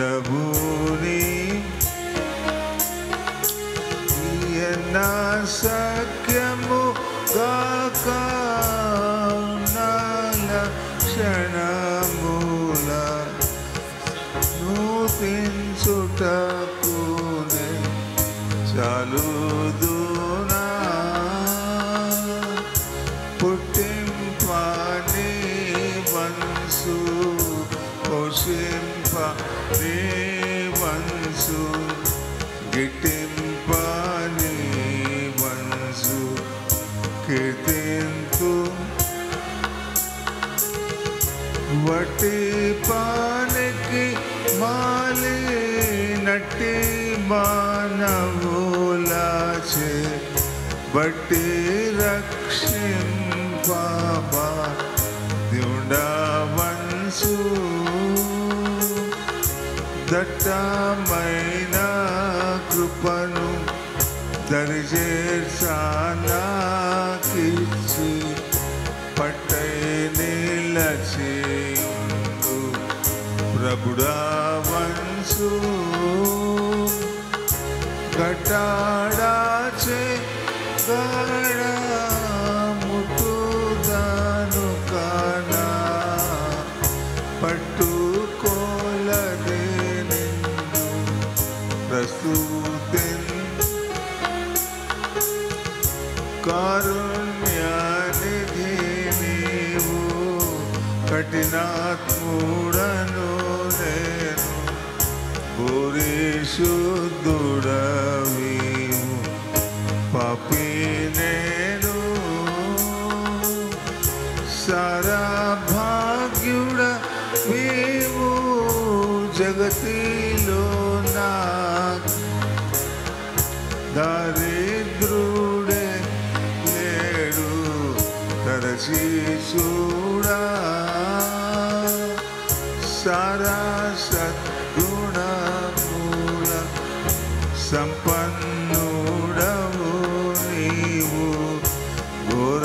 ఉండబూని ఈయన సఖ్యము గాక నాల క్షణముల నూతించుటకునే చాలుదునా పుట్టింపని వంశు పోషింపని వంశు గిట్టింపని వంశు కీర్తింతు వట్టి పానికి మాలి నట్టి మానవులాచే బట్టి రక్షింపబా దిండవంశు దట్టమైన కృపను దరిచేర్చానాకిచ్చి పట్టై నిలచేయుండు ప్రభుడవంశు కటాడాచే గాడ ముట్టుదాను కానా పట్టుకోలదే నిన్ను ప్రస్తుతిన్ కారుణ్యానిధి నీవు కఠినాత్ముడను నేను పూరిశుద్ధుడవీవు పాపి నేను సారాభాగ్యుడ వీవు జగతిలో నా దారిద్రుడే లేడు తరచి చూడా సారా సద్గుణమూల సంపన్నుడవు నీవు ఘోర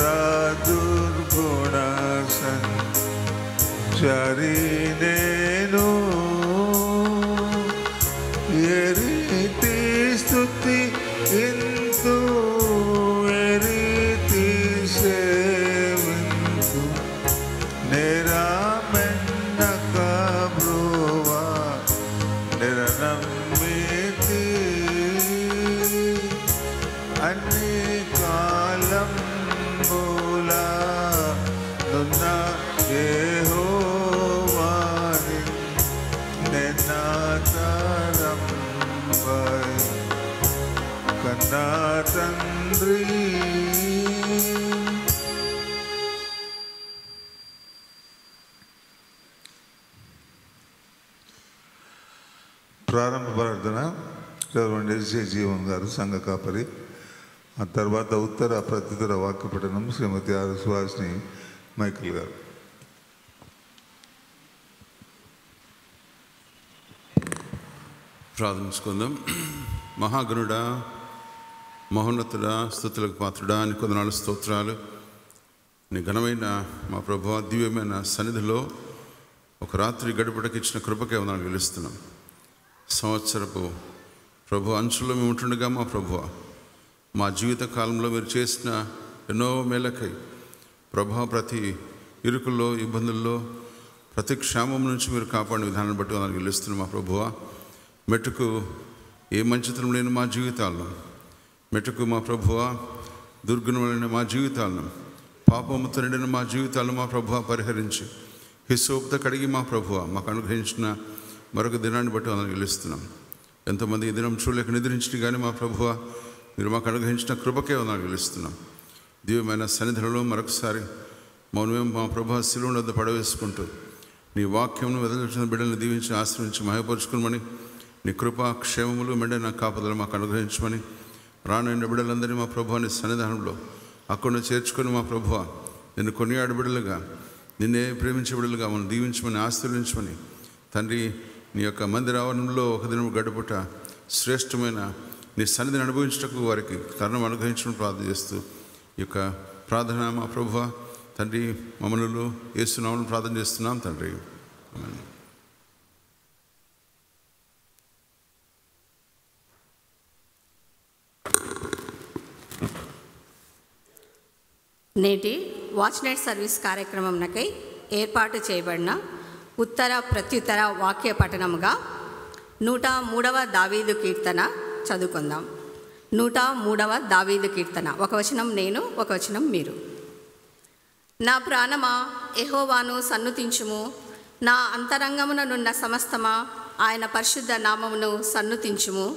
దుర్గుణ సంచారి నేను ఏ రీతి స్తుతి ఇంతు ఏ రీతి సేవింతు నేరామెన్నక బ్రువా నిరనమ్మితి అన్ని కాలం మూలా నున్న యెహోవాని నెన్నతరం పై కన్నా తండ్రి. ప్రారంభ ప్రార్థన ఎస్జే జీవన్ గారు సంఘ కాపరి. ఆ తర్వాత ఉత్తర ప్రత్యుత్తర వాక్య పఠనం శ్రీమతి ఆర్ సుహాసిని మైకిల్ గారు. ప్రార్థించుకుందాం. మహాగణుడా, మహోన్నతుడా, స్తుతులకు పాత్రుడా, నీ కొందనాలు స్తోత్రాలు. నీ ఘనమైన మా ప్రభువా, దివ్యమైన సన్నిధిలో ఒక రాత్రి గడుపుటకి ఇచ్చిన కృపకే వందనాలు గెలుస్తున్నాం. సంవత్సరపు ప్రభు అంచులో మేము ఉంటుండగా మా ప్రభువ, మా జీవిత కాలంలో మీరు చేసిన ఎన్నో మేలకై ప్రభు, ప్రతి ఇరుకుల్లో, ఇబ్బందుల్లో, ప్రతి క్షేమం నుంచి మీరు కాపాడిన విధానాన్ని బట్టి వందనాలు గెలుస్తున్నాం మా ప్రభువ. మెట్టుకు ఏ మంచితనం లేని మా జీవితాలను, మెట్టుకు మా ప్రభువ దుర్గుణమైన మా జీవితాలను, పాపముతో నిండిన మా జీవితాలను మా ప్రభువ పరిహరించి హిస్సోపుతో కడిగి మా ప్రభువ మాకు అనుగ్రహించిన మరొక దినాన్ని బట్టి వందనాలు గెలుస్తున్నాం. ఎంతోమంది ఈ దినం చూడలేక నిద్రించిన కానీ మా ప్రభువ మీరు మాకు అనుగ్రహించిన కృపకే వందనాలు గెలుస్తున్నాం. దివ్యమైన సన్నిధిలో మరొకసారి మౌనమేం మా ప్రభువ శిలువ వద్ద పడవేసుకుంటూ నీ వాక్యంను వదిలించిన బిడ్డలను దీవించి ఆశ్రయించి మహిమపరుచుకుని నీ కృపా క్షేమములు మెండైన కాపుదలు మాకు అనుగ్రహించమని, రానున్న బిడ్డలందరినీ మా ప్రభువాని సన్నిధానంలో అక్కడ చేర్చుకొని మా ప్రభువ నిన్ను కొనియాడు బిడ్డలుగా, నిన్నే ప్రేమించే బిడ్డలుగా మనం దీవించమని, ఆశీర్వదించమని తండ్రి. నీ యొక్క మందిర ఆవరణంలో ఒక దినం గడుపుట శ్రేష్టమైన నీ సన్నిధిని అనుభవించటకు వారికి కారణం అనుగ్రహించడం ప్రార్థన చేస్తూ ఈ యొక్క ప్రార్థన మా ప్రభువ తండ్రి మమ్మల్ని యేసు నామములో ప్రార్థన చేస్తున్నాం తండ్రి. ఆమేన్. నేటి వాచ్ నైట్ సర్వీస్ కార్యక్రమంకై ఏర్పాటు చేయబడిన ఉత్తర ప్రత్యుత్తర వాక్య పఠనముగా 103వ దావీదు కీర్తన చదువుకుందాం. 103వ దావీదు కీర్తన. ఒక వచనం నేను, ఒక వచనం మీరు. నా ప్రాణమా యెహోవాను సన్నుతించుము, నా అంతరంగముననున్న సమస్తమా ఆయన పరిశుద్ధ నామమును సన్నుతించుము.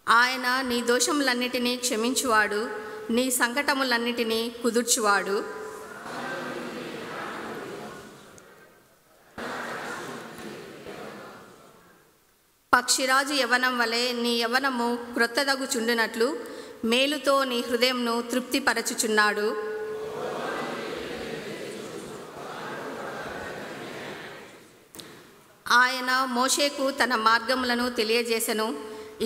ఆయన నీ దోషములన్నిటినీ క్షమించువాడు, నీ సంకటములన్నిటినీ కుదుర్చువాడు. పక్షిరాజు యవ్వనం వలె నీ యవ్వనము క్రొత్తదగుచుండునట్లు మేలుతో నీ హృదయంను తృప్తిపరచుచున్నాడు. ఆయన మోషేకు తన మార్గములను తెలియజేసెను,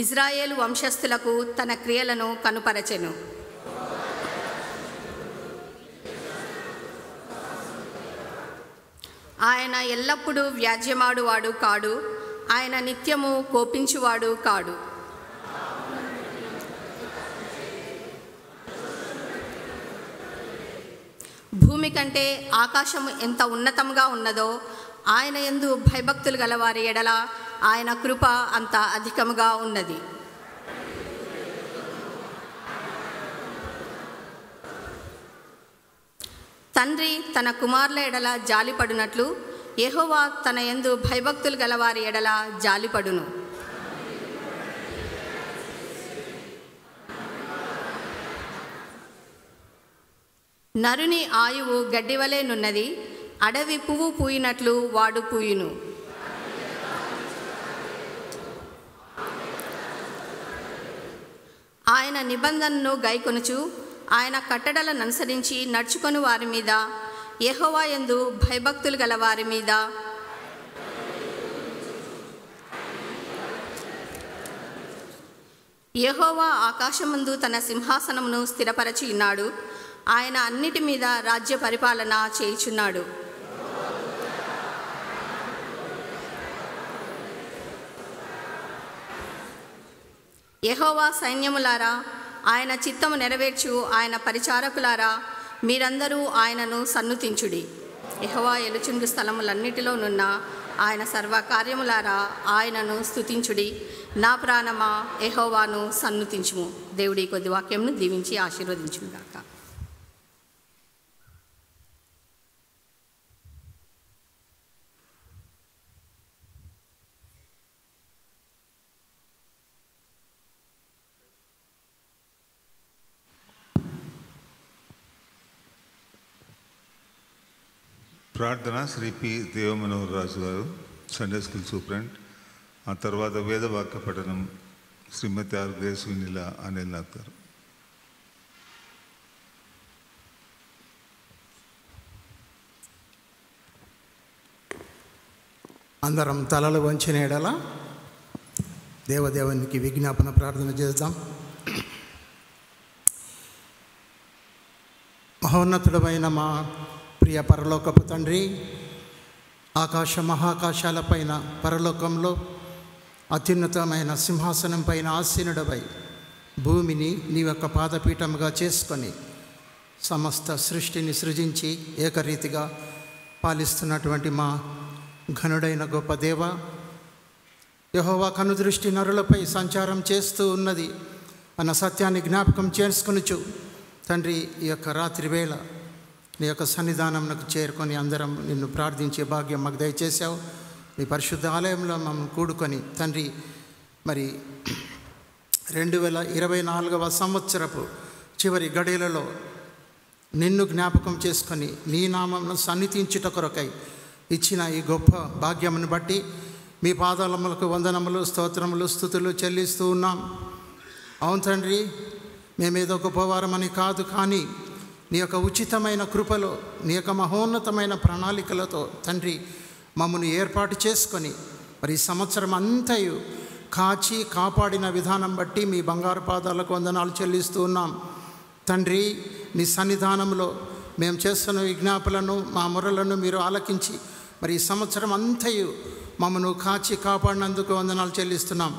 ఇజ్రాయేలు వంశస్థులకు తన క్రియలను కనుపరచెను. ఆయన ఎల్లప్పుడూ వ్యాజ్యమాడువాడు కాడు, ఆయన నిత్యము కోపించువాడు కాడు. భూమి కంటే ఆకాశము ఎంత ఉన్నతంగా ఉన్నదో ఆయన యందు భయభక్తులు గలవారి ఎడల ఆయన కృప అంత అధికముగా ఉన్నది. తండ్రి తన కుమారుల ఎడల జాలిపడునట్లు యెహోవా తన యందు భయభక్తులు గలవారి ఎడల జాలిపడును. నరుని ఆయువు గడ్డివలెనున్నది, అడవి పువ్వు పూయినట్లు వాడు పూయును. ఆయన నిబంధనను గైకొనుచు ఆయన కట్టడలను అనుసరించి నడుచుకొని వారి మీద, యెహోవా యందు భయభక్తులు గల వారి మీద యెహోవా ఆకాశమందు తన సింహాసనమును స్థిరపరచి ఉన్నాడు, ఆయన అన్నిటి మీద రాజ్య పరిపాలన చేయుచున్నాడు. యెహోవా సైన్యములారా, ఆయన చిత్తము నెరవేర్చు ఆయన పరిచారకులారా, మీరందరూ ఆయనను సన్నుతించుడి. యెహోవా ఎలుచుండు స్థలములన్నిటిలోనున్న ఆయన సర్వకార్యములారా ఆయనను స్తుతించుడి. నా ప్రాణమా యెహోవాను సన్నుతించుము. దేవుడి కొద్ది వాక్యంను దీవించి ఆశీర్వదించుగాక. ప్రార్థన శ్రీ పి దేవమనోహర్ రాజు గారు, సండే స్కూల్ సూపరింట్. ఆ తర్వాత వేదవాక్య పఠనం శ్రీమతి ఆర్ గ్రేస్ వినిలా అనిల్ నాథ్ గారు. అందరం తలలు వంచిన ఎడల దేవదేవునికి విజ్ఞాపన ప్రార్థన చేద్దాం. మహోన్నతుడమైన మా ప్రియ పరలోకపు తండ్రి, ఆకాశ మహాకాశాలపైన పరలోకంలో అత్యున్నతమైన సింహాసనం పైన ఆసీనుడవై భూమిని నీ యొక్క పాదపీఠముగా చేసుకొని సమస్త సృష్టిని సృజించి ఏకరీతిగా పాలిస్తున్నటువంటి మా ఘనుడైన గొప్ప దేవ, యెహోవా కనుదృష్టి నరులపై సంచారం చేస్తూ ఉన్నది అన్న సత్యాన్ని జ్ఞాపకం చేసుకొనుచు తండ్రి, ఈ యొక్క రాత్రి వేళ నీ యొక్క సన్నిధానంకు చేరుకొని అందరం నిన్ను ప్రార్థించే భాగ్యం మాకు దయచేసావు. నీ పరిశుద్ధ ఆలయంలో మమ్మల్ని కూడుకొని తండ్రి, మరి 2024వ సంవత్సరపు చివరి గడియలలో నిన్ను జ్ఞాపకం చేసుకొని నీ నామమును సన్నిధించుట కొరకై ఇచ్చిన ఈ గొప్ప భాగ్యమును బట్టి మీ పాదాలములకు వందనములు, స్తోత్రములు, స్తుతులు చెల్లిస్తూ ఉన్నాం. అవును తండ్రి, మేమేదో గొప్పవారమని కాదు, కానీ నీ యొక్క ఉచితమైన కృపలో, నీ యొక్క మహోన్నతమైన ప్రణాళికలతో తండ్రి మమ్మల్ని ఏర్పాటు చేసుకొని మరి ఈ సంవత్సరం అంతయు కాచి కాపాడిన విధానం బట్టి మీ బంగారు పాదాలకు వందనాలు చెల్లిస్తూ ఉన్నాం. తండ్రి, నీ సన్నిధానంలో మేము చేస్తున్న విజ్ఞాపనలను, మా మొరలను మీరు ఆలకించి మరి ఈ సంవత్సరం అంతయు మమ్మను కాచి కాపాడినందుకు వందనాలు చెల్లిస్తున్నాం.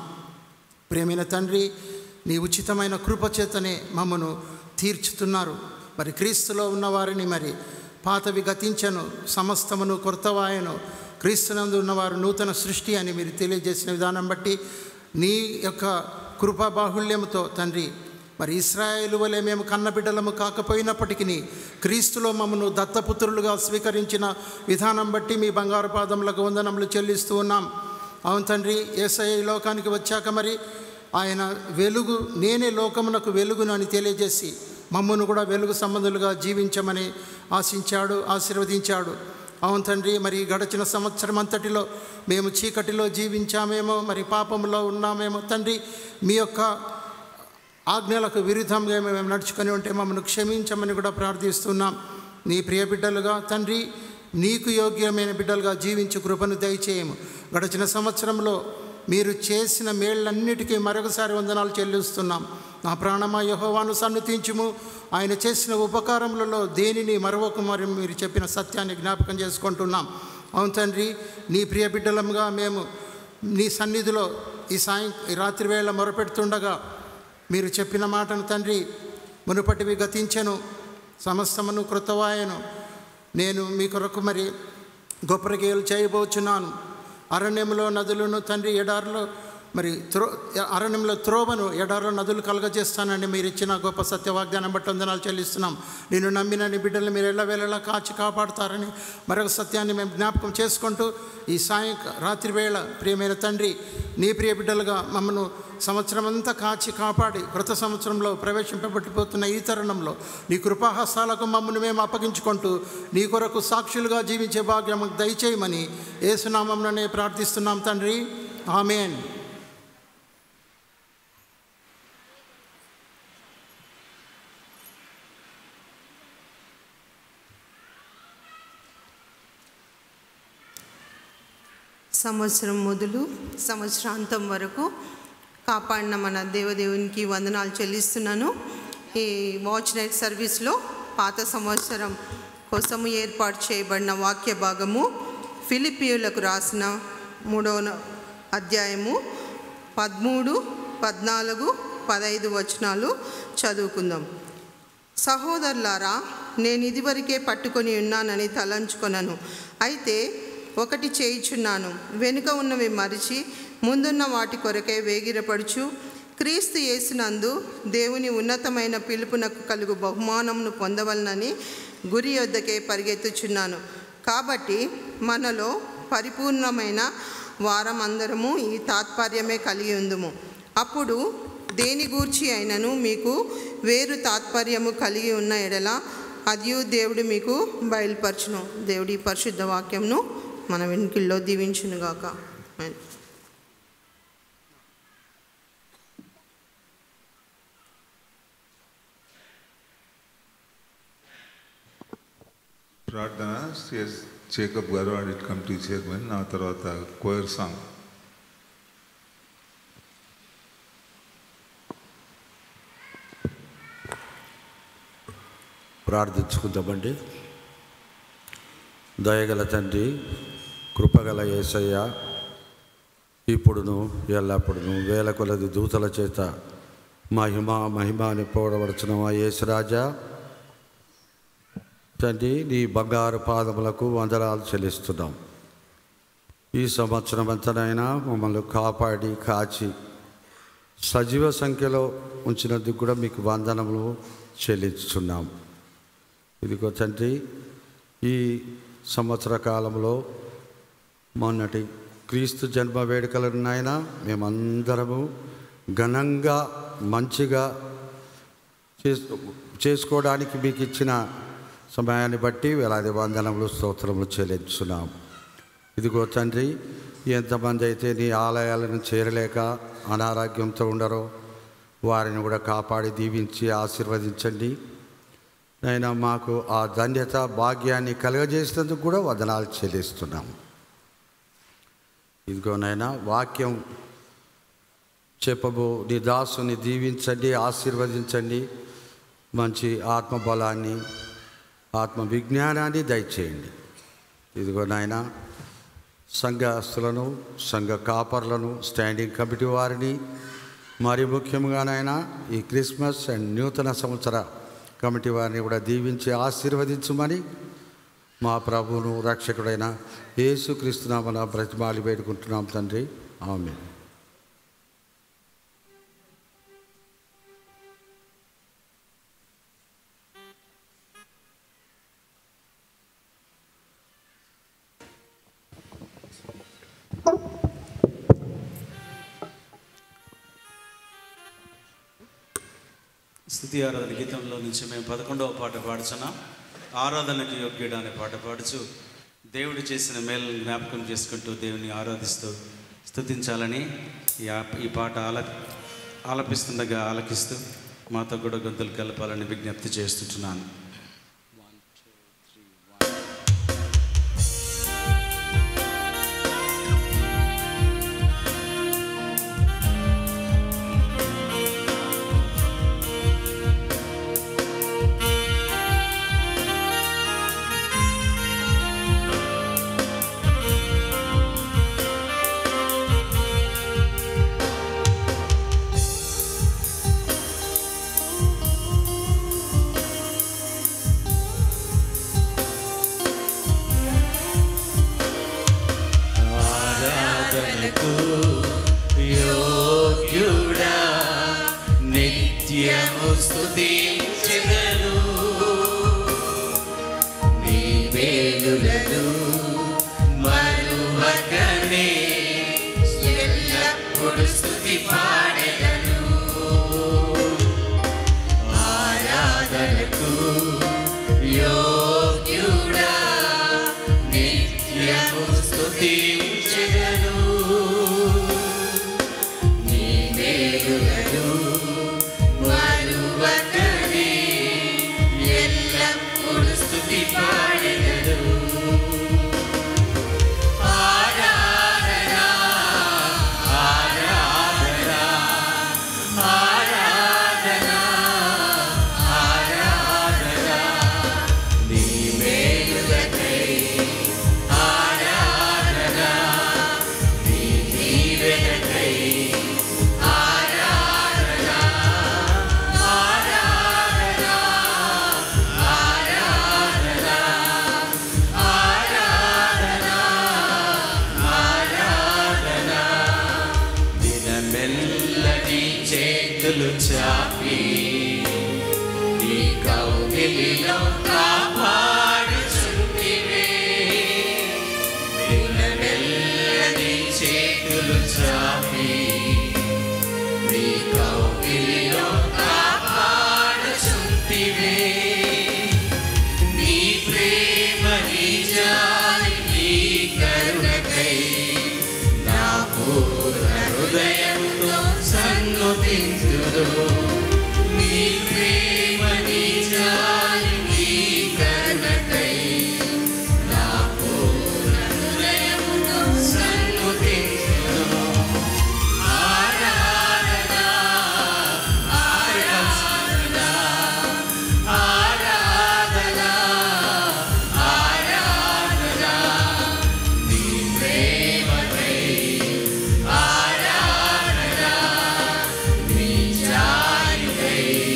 ప్రియమైన తండ్రి, నీ ఉచితమైన కృప చేతనే మమ్మను తీర్చుతున్నారు. మరి క్రీస్తులో ఉన్నవారిని మరి పాతవి గతించను, సమస్తమును కొత్తవాయను, క్రీస్తునందు ఉన్నవారు నూతన సృష్టి అని మీరు తెలియజేసిన విధానం బట్టి నీ యొక్క కృపా బాహుళ్యముతో తండ్రి, మరి ఇశ్రాయేలు వలె మేము కన్నబిడ్డలము కాకపోయినప్పటికీ క్రీస్తులో మమ్మను దత్తపుత్రులుగా స్వీకరించిన విధానం బట్టి మీ బంగారు పాదములకు వందనములు చెల్లిస్తూ ఉన్నాం. అవును తండ్రి, యేసయ్య ఈ లోకానికి వచ్చాక మరి ఆయన వెలుగు, నేనే లోకమునకు వెలుగును అని తెలియజేసి మమ్మను కూడా వెలుగు సంబంధులుగా జీవించమని ఆశించాడు, ఆశీర్వదించాడు. అవును తండ్రి, మరి గడిచిన సంవత్సరం అంతటిలో మేము చీకటిలో జీవించామేమో, మరి పాపంలో ఉన్నామేమో తండ్రి, మీ యొక్క ఆజ్ఞలకు విరుద్ధంగా మేము నడుచుకొని ఉంటే మమ్మల్ని క్షమించమని కూడా ప్రార్థిస్తున్నాం. నీ ప్రియ బిడ్డలుగా తండ్రి, నీకు యోగ్యమైన బిడ్డలుగా జీవించు కృపను దయచేయము. గడిచిన సంవత్సరంలో మీరు చేసిన మేళ్ళన్నిటికీ మరొకసారి వందనాలు చెల్లిస్తున్నాం. నా ప్రాణమా యెహోవాను సన్నుతించుము, ఆయన చేసిన ఉపకారములలో దేనిని మరొక మరి మీరు చెప్పిన సత్యాన్ని జ్ఞాపకం చేసుకుంటున్నాం. అవును తండ్రి, నీ ప్రియ బిడ్డలముగా మేము నీ సన్నిధిలో ఈ రాత్రి వేళ మొరపెడుతుండగా మీరు చెప్పిన మాటను తండ్రి, మునుపటివి గతించెను, సమస్తమును కృతవాయను, నేను మీ కొరకు మరి గొప్ప క్రియలు చేయబోచున్నాను. అరణ్యంలో నదులను తండ్రి, ఎడారిలో మరి అరణ్యంలో త్రోవను, ఎడారిలో నదులు కలగజేస్తానని మీరు ఇచ్చిన గొప్ప సత్యవాగ్దానం బట్టి వందనాలు చెల్లిస్తున్నాం. నేను నమ్మిన నీ బిడ్డలు మీరు ఎల్లవేళలా కాచి కాపాడుతారని మరొక సత్యాన్ని మేము జ్ఞాపకం చేసుకుంటూ ఈ రాత్రి వేళ ప్రియమైన తండ్రి, నీ ప్రియ బిడ్డలుగా మమ్మను సంవత్సరం అంతా కాచి కాపాడి కృత సంవత్సరంలో ప్రవేశింపబట్టిపోతున్న ఈ తరుణంలో నీ కృపాహస్తాలకు మమ్మల్ని మేము అప్పగించుకుంటూ నీ కొరకు సాక్షులుగా జీవించే భాగ్యం దయచేయమని యేసునామములోనే ప్రార్థిస్తున్నాం తండ్రి, ఆమేన్. సంవత్సరం మొదలు సంవత్సరాంతం వరకు కాపాడిన మన దేవదేవునికి వందనాలు చెల్లిస్తున్నాను. ఈ వాచ్ నైట్ సర్వీస్లో పాత సంవత్సరం కోసము ఏర్పాటు చేయబడిన వాక్య భాగము ఫిలిప్పీయులకు రాసిన 3వ అధ్యాయము 13, 14, 15 వచనాలు చదువుకుందాం. సహోదరులారా, నేను ఇదివరకే పట్టుకొని ఉన్నానని తలంచుకొనను. అయితే ఒకటి చేయుచున్నాను, వెనుక ఉన్నవి మరిచి ముందున్న వాటి కొరకై వేగిరపడుచు క్రీస్తు యేసునందు దేవుని ఉన్నతమైన పిలుపునకు కలుగు బహుమానమును పొందవలనని గురి యొద్దకే పరిగెత్తుచున్నాను. కాబట్టి మనలో పరిపూర్ణమైన వారం అందరము ఈ తాత్పర్యమే కలిగి ఉందుము. అప్పుడు దేని గూర్చి అయినను మీకు వేరు తాత్పర్యము కలిగి ఉన్న ఎడల అదియు దేవుడు మీకు బయలుపరచును. దేవుడి పరిశుద్ధ వాక్యంను మన వెనుకల్లో దీవించునుగాక. ప్రార్థన సిఎస్ జేకబ్ గారు, ఆడిట్ కమిటీ చైర్మన్, ఆ తర్వాత కోయర్ సాంగ్. ప్రార్థించుకుందామండి. దయగల తండ్రి, కృపగల యేసయ్య, ఇప్పుడును ఎల్లప్పుడును వేల కొలది దూతల చేత మహిమ అని పోడబడుచున్న మా యేసురాజా తండ్రి, నీ బంగారు పాదములకు వందనాలు చెల్లిస్తున్నాం. ఈ సంవత్సరం అంతనైనా మమ్మల్ని కాపాడి కాచి సజీవ సంఖ్యలో ఉంచినందుకు కూడా మీకు వందనములు చెల్లిస్తున్నాం. ఇదిగో తండ్రి, ఈ సంవత్సర కాలంలో మొన్నటి క్రీస్తు జన్మ వేడుకలనైనా మేమందరము ఘనంగా మంచిగా చేసుకోవడానికి మీకు ఇచ్చిన సమయాన్ని బట్టి వేలాది వందనములు స్తోత్రములు చెల్లించున్నాం. ఇదిగో తండ్రి, ఎంతమంది అయితే నీ ఆలయాలను చేరలేక అనారోగ్యంతో ఉండరో వారిని కూడా కాపాడి దీవించి ఆశీర్వదించండి. నైనా మాకు ఆ ధన్యత భాగ్యాన్ని కలుగజేసినందుకు కూడా వందనాలు చెల్లిస్తున్నాము. ఇదిగోనైనా వాక్యం చెప్పబో నీ దాసుని దీవించండి, ఆశీర్వదించండి. మంచి ఆత్మబలాన్ని, ఆత్మ విజ్ఞానాన్ని దయచేయండి. ఇదిగో నాయన, సంఘస్థులను, సంఘ కాపర్లను, స్టాండింగ్ కమిటీ వారిని, మరి ముఖ్యంగానైనా ఈ క్రిస్మస్ అండ్ నూతన సంవత్సర కమిటీ వారిని కూడా దీవించి ఆశీర్వదించమని మా ప్రభువును రక్షకుడైన యేసుక్రీస్తు నామమున బ్రతిమాలి వేడుకుంటున్నాం తండ్రి. ఆమేన్. స్తుతి ఆరాధన గీతంలో నుంచి మేము 11వ పాట పాడుచున్నాం. ఆరాధనకి యోగ్యుడు అనే పాట పాడుచు దేవుడు చేసిన మేలను జ్ఞాపకం చేసుకుంటూ దేవుని ఆరాధిస్తూ స్తుతించాలని ఈ పాట ఆలపిస్తుండగా ఆలకిస్తూ మాతో కూడా గొంతులు కలపాలని విజ్ఞప్తి చేస్తుంటున్నాను.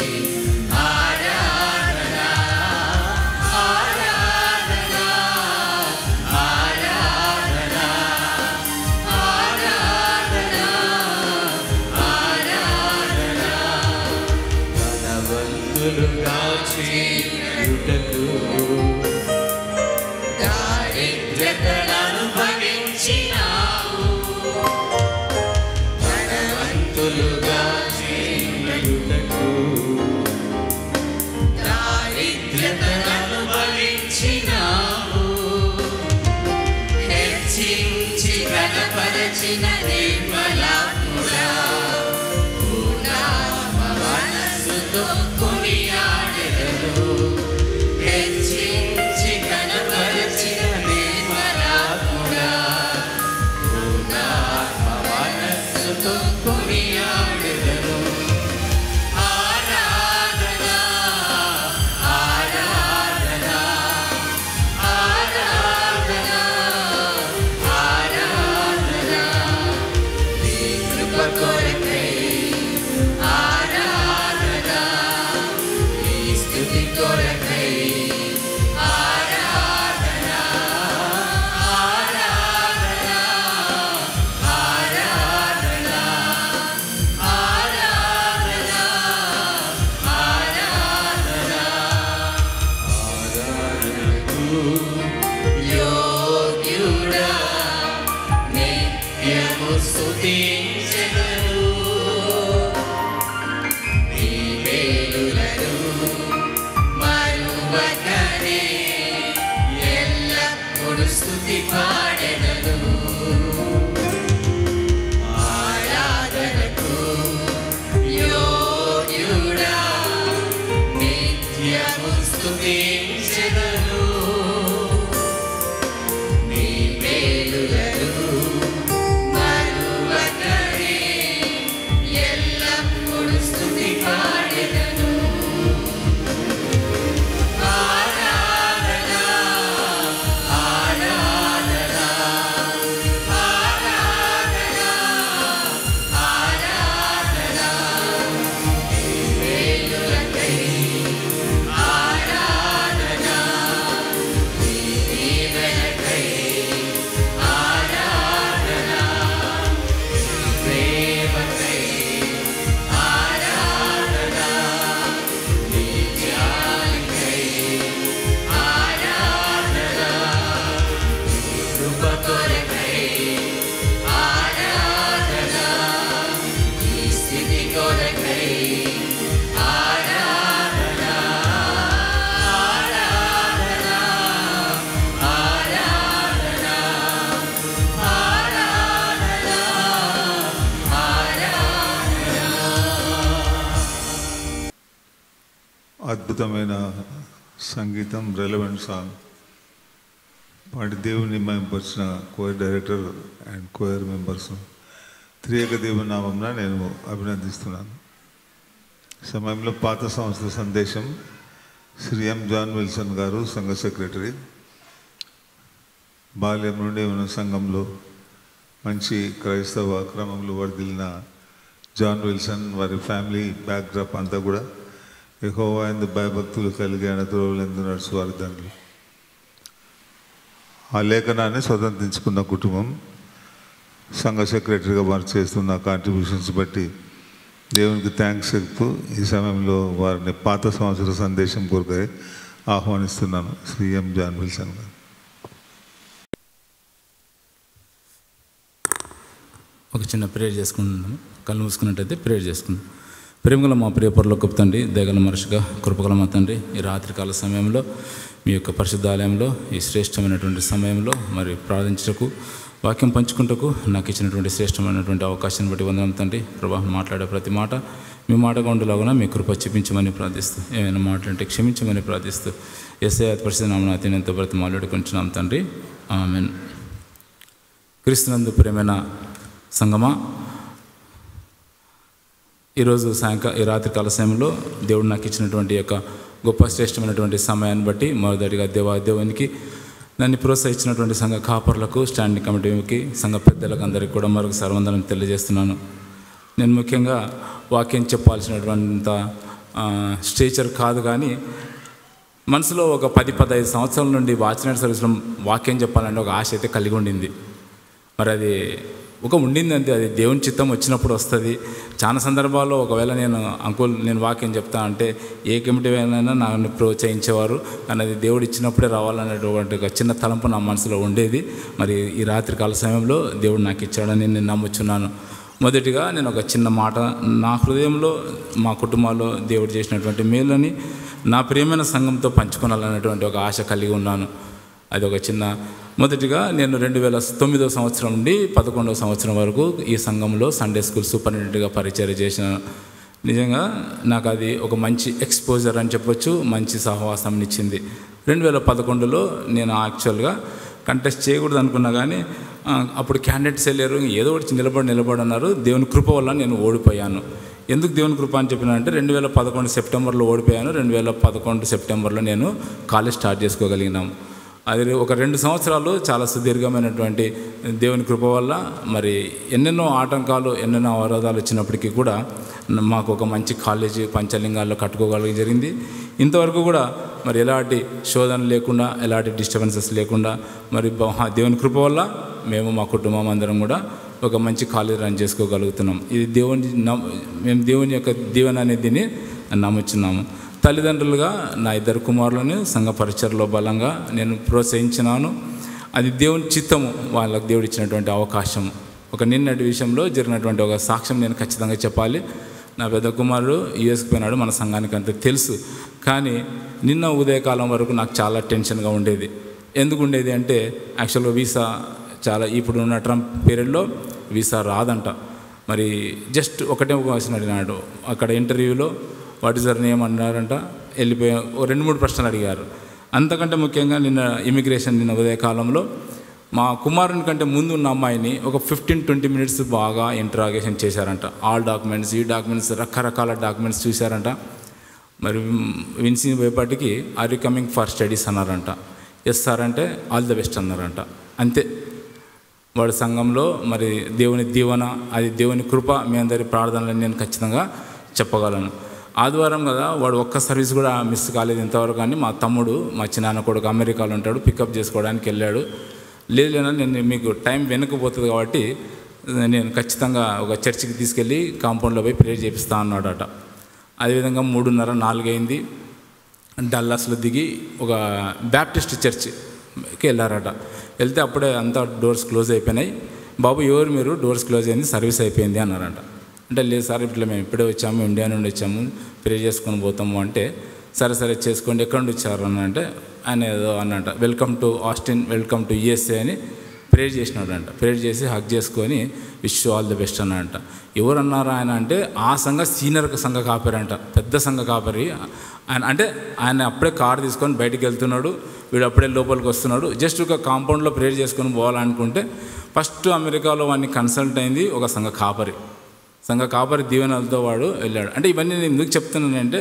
Hey యోగ్యుడా నిత్యము స్తుతించెదను నీ మేలులను మరువకనే ఎల్లప్పుడు స్తుతి పాడెదను ఆరాధనకు యోగ్యుడా నిత్యము స్తుతించెదను నీ మేలులను మరువకనే ఎల్లప్పుడు స్తుతి పాడెదను ఆరాధన ఆరాధన ఆరాధన ఆరాధన నీ మేలులకై ఆరాధన నీ దీవెనకై ఆరాధన నీ ప్రేమకై ఆరాధన నీ జ్ఞానకై ఆరాధన నీ కృప కొరకై ఆరాధన నీ స్థితి కొరకై ఆరాధన ఆరాధన ఆరాధన ఆరాధన ఆరాధన అద్భుతమైన సంగీతం, రెలవెంట్ సాంగ్ వాటి దేవుని మహిమపరిచిన choir director and choir members త్రియేక దేవుని నామంన నేను అభినందిస్తున్నాను. సమయంలో పాత సంస్థ సందేశం శ్రీ ఎం జాన్ విల్సన్ గారు సంఘ సెక్రటరీ. బాల్యం నుండి ఉన్న సంఘంలో మంచి క్రైస్తవ క్రమంలో వర్ధిల్లిన జాన్ విల్సన్ వారి ఫ్యామిలీ బ్యాక్డ్రాప్ అంతా కూడా యెహోవా యందు భయభక్తులు కలిగి ఆయన త్రోవలందు నడుచు వారి తండ్రి. ఆ లేఖనాన్ని స్వతంత్రించుకున్న కుటుంబం సంఘ సెక్రటరీగా వారు చేస్తున్న కాంట్రిబ్యూషన్స్ బట్టి దేవునికి థ్యాంక్స్ చెప్తూ ఈ సమయంలో వారిని పాత సంవత్సర సందేశం కొరకై ఆహ్వానిస్తున్నాను. శ్రీ ఎం జాన్ విల్సన్ గారు. ఒక చిన్న ప్రేయర్ చేసుకుంటున్నాము. కళ్ళు మూసుకున్నట్టయితే ప్రేయర్ చేసుకుందాం. ప్రేమగల మా ప్రియ పరలోకపు తండ్రి, దయగల మనిషిగా కృపగల మా తండ్రి, ఈ రాత్రికాల సమయంలో మీ యొక్క పరిశుద్ధాలయంలో ఈ శ్రేష్టమైనటువంటి సమయంలో మరి ప్రార్థించటకు, వాక్యం పంచుకుంటకు నాకు ఇచ్చినటువంటి శ్రేష్టమైనటువంటి అవకాశాన్ని బట్టి వందనం తండ్రి. ప్రభా, మాట్లాడే ప్రతి మాట మీ మాటగా ఉండేలాగా మీ కృప చూపించమని ప్రార్థిస్తూ, ఏమైనా మాట్లాడితే క్షమించమని ప్రార్థిస్తూ, యేసయ్య పరిశుద్ధ నామమున అత్యంత బ్రతిమాలాడి కొంటున్నాం తండ్రి. ఆమేన్. క్రీస్తునందు ప్రియమైన సంగమా, ఈరోజు ఈ రాత్రికాల సమయంలో దేవుడు నాకు ఇచ్చినటువంటి యొక్క గొప్ప శ్రేష్టమైనటువంటి సమయాన్ని బట్టి మొదటిగా దేవునికి నన్ను ప్రోత్సహించినటువంటి సంఘ కాపర్లకు, స్టాండింగ్ కమిటీకి, సంఘ పెద్దలకు అందరికీ కూడా మరొకసారి వందనం తెలియజేస్తున్నాను. నేను ముఖ్యంగా వాక్యం చెప్పాల్సినటువంటి స్టేచర్ కాదు, కానీ మనసులో ఒక 10-15 సంవత్సరాల నుండి వాచ్నైట్ సర్వీస్లో వాక్యం చెప్పాలంటే ఒక ఆశ అయితే కలిగి ఉండింది. మరి అది ఉండిందంటే అది దేవుని చిత్తం వచ్చినప్పుడు వస్తుంది. చాలా సందర్భాల్లో ఒకవేళ నేను వాక్యం చెప్తా అంటే ఏ కమిటీ అయినా నన్ను ప్రోత్సహించేవారు, కానీ అది దేవుడు ఇచ్చినప్పుడే రావాలనేటువంటి ఒక చిన్న తలంపు నా మనసులో ఉండేది. మరి ఈ రాత్రికాల సమయంలో దేవుడు నాకు ఇచ్చాడని నేను నమ్ముచున్నాను. మొదటిగా నేను ఒక చిన్న మాట నా హృదయంలో, మా కుటుంబాల్లో దేవుడు చేసినటువంటి మేలుని నా ప్రియమైన సంఘంతో పంచుకోవాలనేటువంటి ఒక ఆశ కలిగి ఉన్నాను. అది ఒక చిన్న మొదటిగా నేను 2009 సంవత్సరం నుండి 11వ సంవత్సరం వరకు ఈ సంఘంలో సండే స్కూల్ సూపరింటెండెంట్గా పరిచయం చేసిన. నిజంగా నాకు అది ఒక మంచి ఎక్స్పోజర్ అని చెప్పొచ్చు, మంచి సహవాసం ఇచ్చింది. 2011లో నేను యాక్చువల్గా కంటెస్ట్ చేయకూడదు అనుకున్నా, కానీ అప్పుడు క్యాండిడేట్స్ వెళ్ళారు, ఏదో ఒకటి నిలబడన్నారు. దేవుని కృప వల్ల నేను ఓడిపోయాను. ఎందుకు దేవుని కృప అని చెప్పినానంటే 2011 సెప్టెంబర్లో ఓడిపోయాను. 2011 సెప్టెంబర్లో నేను కాలేజ్ స్టార్ట్ చేసుకోగలిగినాం. అది ఒక 2 సంవత్సరాలు చాలా సుదీర్ఘమైనటువంటి దేవుని కృప వల్ల మరి ఎన్నెన్నో ఆటంకాలు, ఎన్నెన్నో అవరోధాలు వచ్చినప్పటికీ కూడా మాకు ఒక మంచి కాలేజీ పంచలింగాల్లో కట్టుకోగలిగి జరిగింది. ఇంతవరకు కూడా మరి ఎలాంటి శోధన లేకుండా, ఎలాంటి డిస్టర్బెన్సెస్ లేకుండా మరి దేవుని కృప వల్ల మేము మా కుటుంబం అందరం కూడా ఒక మంచి కాలేజీ రన్ చేసుకోగలుగుతున్నాం. ఇది మేము దేవుని యొక్క దీవెన అనేది దీన్ని నమ్ముచున్నాము. తల్లిదండ్రులుగా నా 2 కుమారులను సంఘ పరిచర్లో బలంగా నేను ప్రోత్సహించినాను. అది దేవుని చిత్తము, వాళ్ళకు దేవుడు ఇచ్చినటువంటి అవకాశం. ఒక నిన్నటి విషయంలో జరిగినటువంటి ఒక సాక్ష్యం నేను ఖచ్చితంగా చెప్పాలి. నా పెద్ద కుమారుడు యూఎస్కి పోయినాడు, మన సంఘానికి అంత తెలుసు. కానీ నిన్న ఉదయకాలం వరకు నాకు చాలా టెన్షన్గా ఉండేది. ఎందుకు ఉండేది అంటే యాక్చువల్గా వీసా చాలా ఇప్పుడు ఉన్న ట్రంప్ పీరియడ్లో వీసా రాదంట. మరి జస్ట్ ఒకటే క్వశ్చన్ అడిగినాడు అక్కడ ఇంటర్వ్యూలో, వాట్ ఇస్ యువర్ నేమ్ అన్నారంట. వెళ్ళిపోయా 2-3 ప్రశ్నలు అడిగారు. అంతకంటే ముఖ్యంగా నిన్న ఇమిగ్రేషన్ నిన్న ఉదయకాలంలో మా కుమారుని కంటే ముందు ఉన్న అమ్మాయిని ఒక 15-20 మినిట్స్ బాగా ఇంటరాగేషన్ చేశారంట. ఆల్ డాక్యుమెంట్స్, ఈ డాక్యుమెంట్స్, రకరకాల డాక్యుమెంట్స్ చూశారంట. మరి విన్సింగ్ పోయేపాటికి are you coming for studies అన్నారంట. ఎస్ సార్ అంటే ఆల్ ద బెస్ట్ అన్నారంట. అంతే. వాడి సంఘంలో మరి దేవుని దీవెన, అది దేవుని కృప, మీ అందరి ప్రార్థనలని నేను ఖచ్చితంగా చెప్పగలను. ఆదివారం కదా, వాడు ఒక్క సర్వీస్ కూడా మిస్ కాలేదు ఇంతవరకు. కానీ మా తమ్ముడు, మా చిన్నాన్న కొడుకు అమెరికాలో ఉంటాడు, పికప్ చేసుకోవడానికి వెళ్ళాడు. లేదైనా నేను మీకు టైం వెనకపోతుంది కాబట్టి నేను ఖచ్చితంగా ఒక చర్చికి తీసుకెళ్ళి కాంపౌండ్లో పోయి ప్రేయర్ చేపిస్తా అన్నాడట. అదేవిధంగా 3:30-4 అయింది. డల్లాస్లో దిగి ఒక బ్యాప్టిస్ట్ చర్చ్కి వెళ్ళారట. వెళ్తే అప్పుడే అంతా డోర్స్ క్లోజ్ అయిపోయినాయి. బాబు ఎవరు మీరు, డోర్స్ క్లోజ్ అయింది, సర్వీస్ అయిపోయింది అన్నారంట. అంటే లేదు సార్, ఇట్లా మేము ఇప్పుడే వచ్చాము, ఇండియా నుండి వచ్చాము, ప్రేయర్ చేసుకొని పోతాము అంటే, సరే చేసుకోండి, ఎక్కడి నుండి వచ్చారు అని అంటే ఆయన ఏదో అన్నట, welcome to Austin, welcome to USA అని ప్రేయర్ చేసినాడంట. ప్రేయర్ చేసి హక్ చేసుకొని విష్ ఆల్ ది బెస్ట్ అన్నాడంట. ఎవరు అన్నారు ఆయన అంటే ఆ సీనియర్ సంఘ కాపరి, పెద్ద సంఘ కాపరి ఆయన. అంటే ఆయన అప్పుడే కారు తీసుకొని బయటికి వెళ్తున్నాడు, వీడు అప్పుడే లోపలికి వస్తున్నాడు. జస్ట్ ఒక కాంపౌండ్లో ప్రేయర్ చేసుకొని పోవాలనుకుంటే ఫస్ట్ అమెరికాలో వాడిని కన్సల్ట్ అయింది ఒక సంఘ కాపరి దీవెనలతో వాడు వెళ్ళాడు. అంటే ఇవన్నీ నేను ఎందుకు చెప్తున్నానంటే,